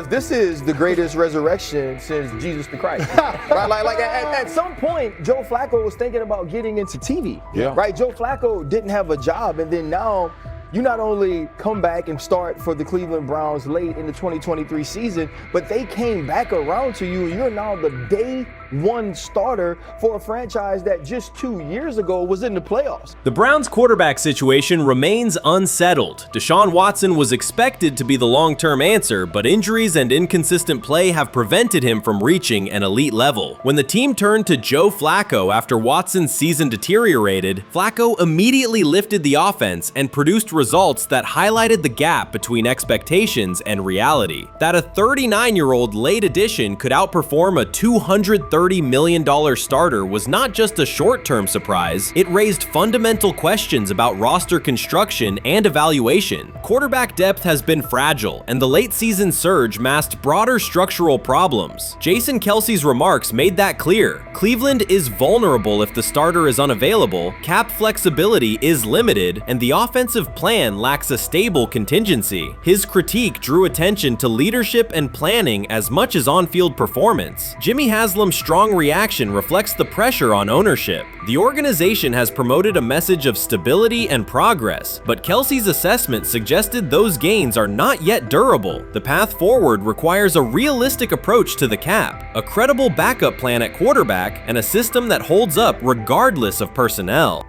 this is the greatest resurrection since Jesus the Christ. Right, like at some point, Joe Flacco was thinking about getting into TV. Yeah. Right, Joe Flacco didn't have a job, and then now you not only come back and start for the Cleveland Browns late in the 2023 season, but they came back around to you. You're now the day one starter for a franchise that just 2 years ago was in the playoffs. The Browns' quarterback situation remains unsettled. Deshaun Watson was expected to be the long-term answer, but injuries and inconsistent play have prevented him from reaching an elite level. When the team turned to Joe Flacco after Watson's season deteriorated, Flacco immediately lifted the offense and produced results that highlighted the gap between expectations and reality. That a 39-year-old late addition could outperform a $230 million starter was not just a short-term surprise, it raised fundamental questions about roster construction and evaluation. Quarterback depth has been fragile, and the late-season surge masked broader structural problems. Jason Kelce's remarks made that clear. Cleveland is vulnerable if the starter is unavailable, cap flexibility is limited, and the offensive plan lacks a stable contingency. His critique drew attention to leadership and planning as much as on-field performance. Jimmy Haslam's strong reaction reflects the pressure on ownership. The organization has promoted a message of stability and progress, but Kelce's assessment suggested those gains are not yet durable. The path forward requires a realistic approach to the cap, a credible backup plan at quarterback, and a system that holds up regardless of personnel.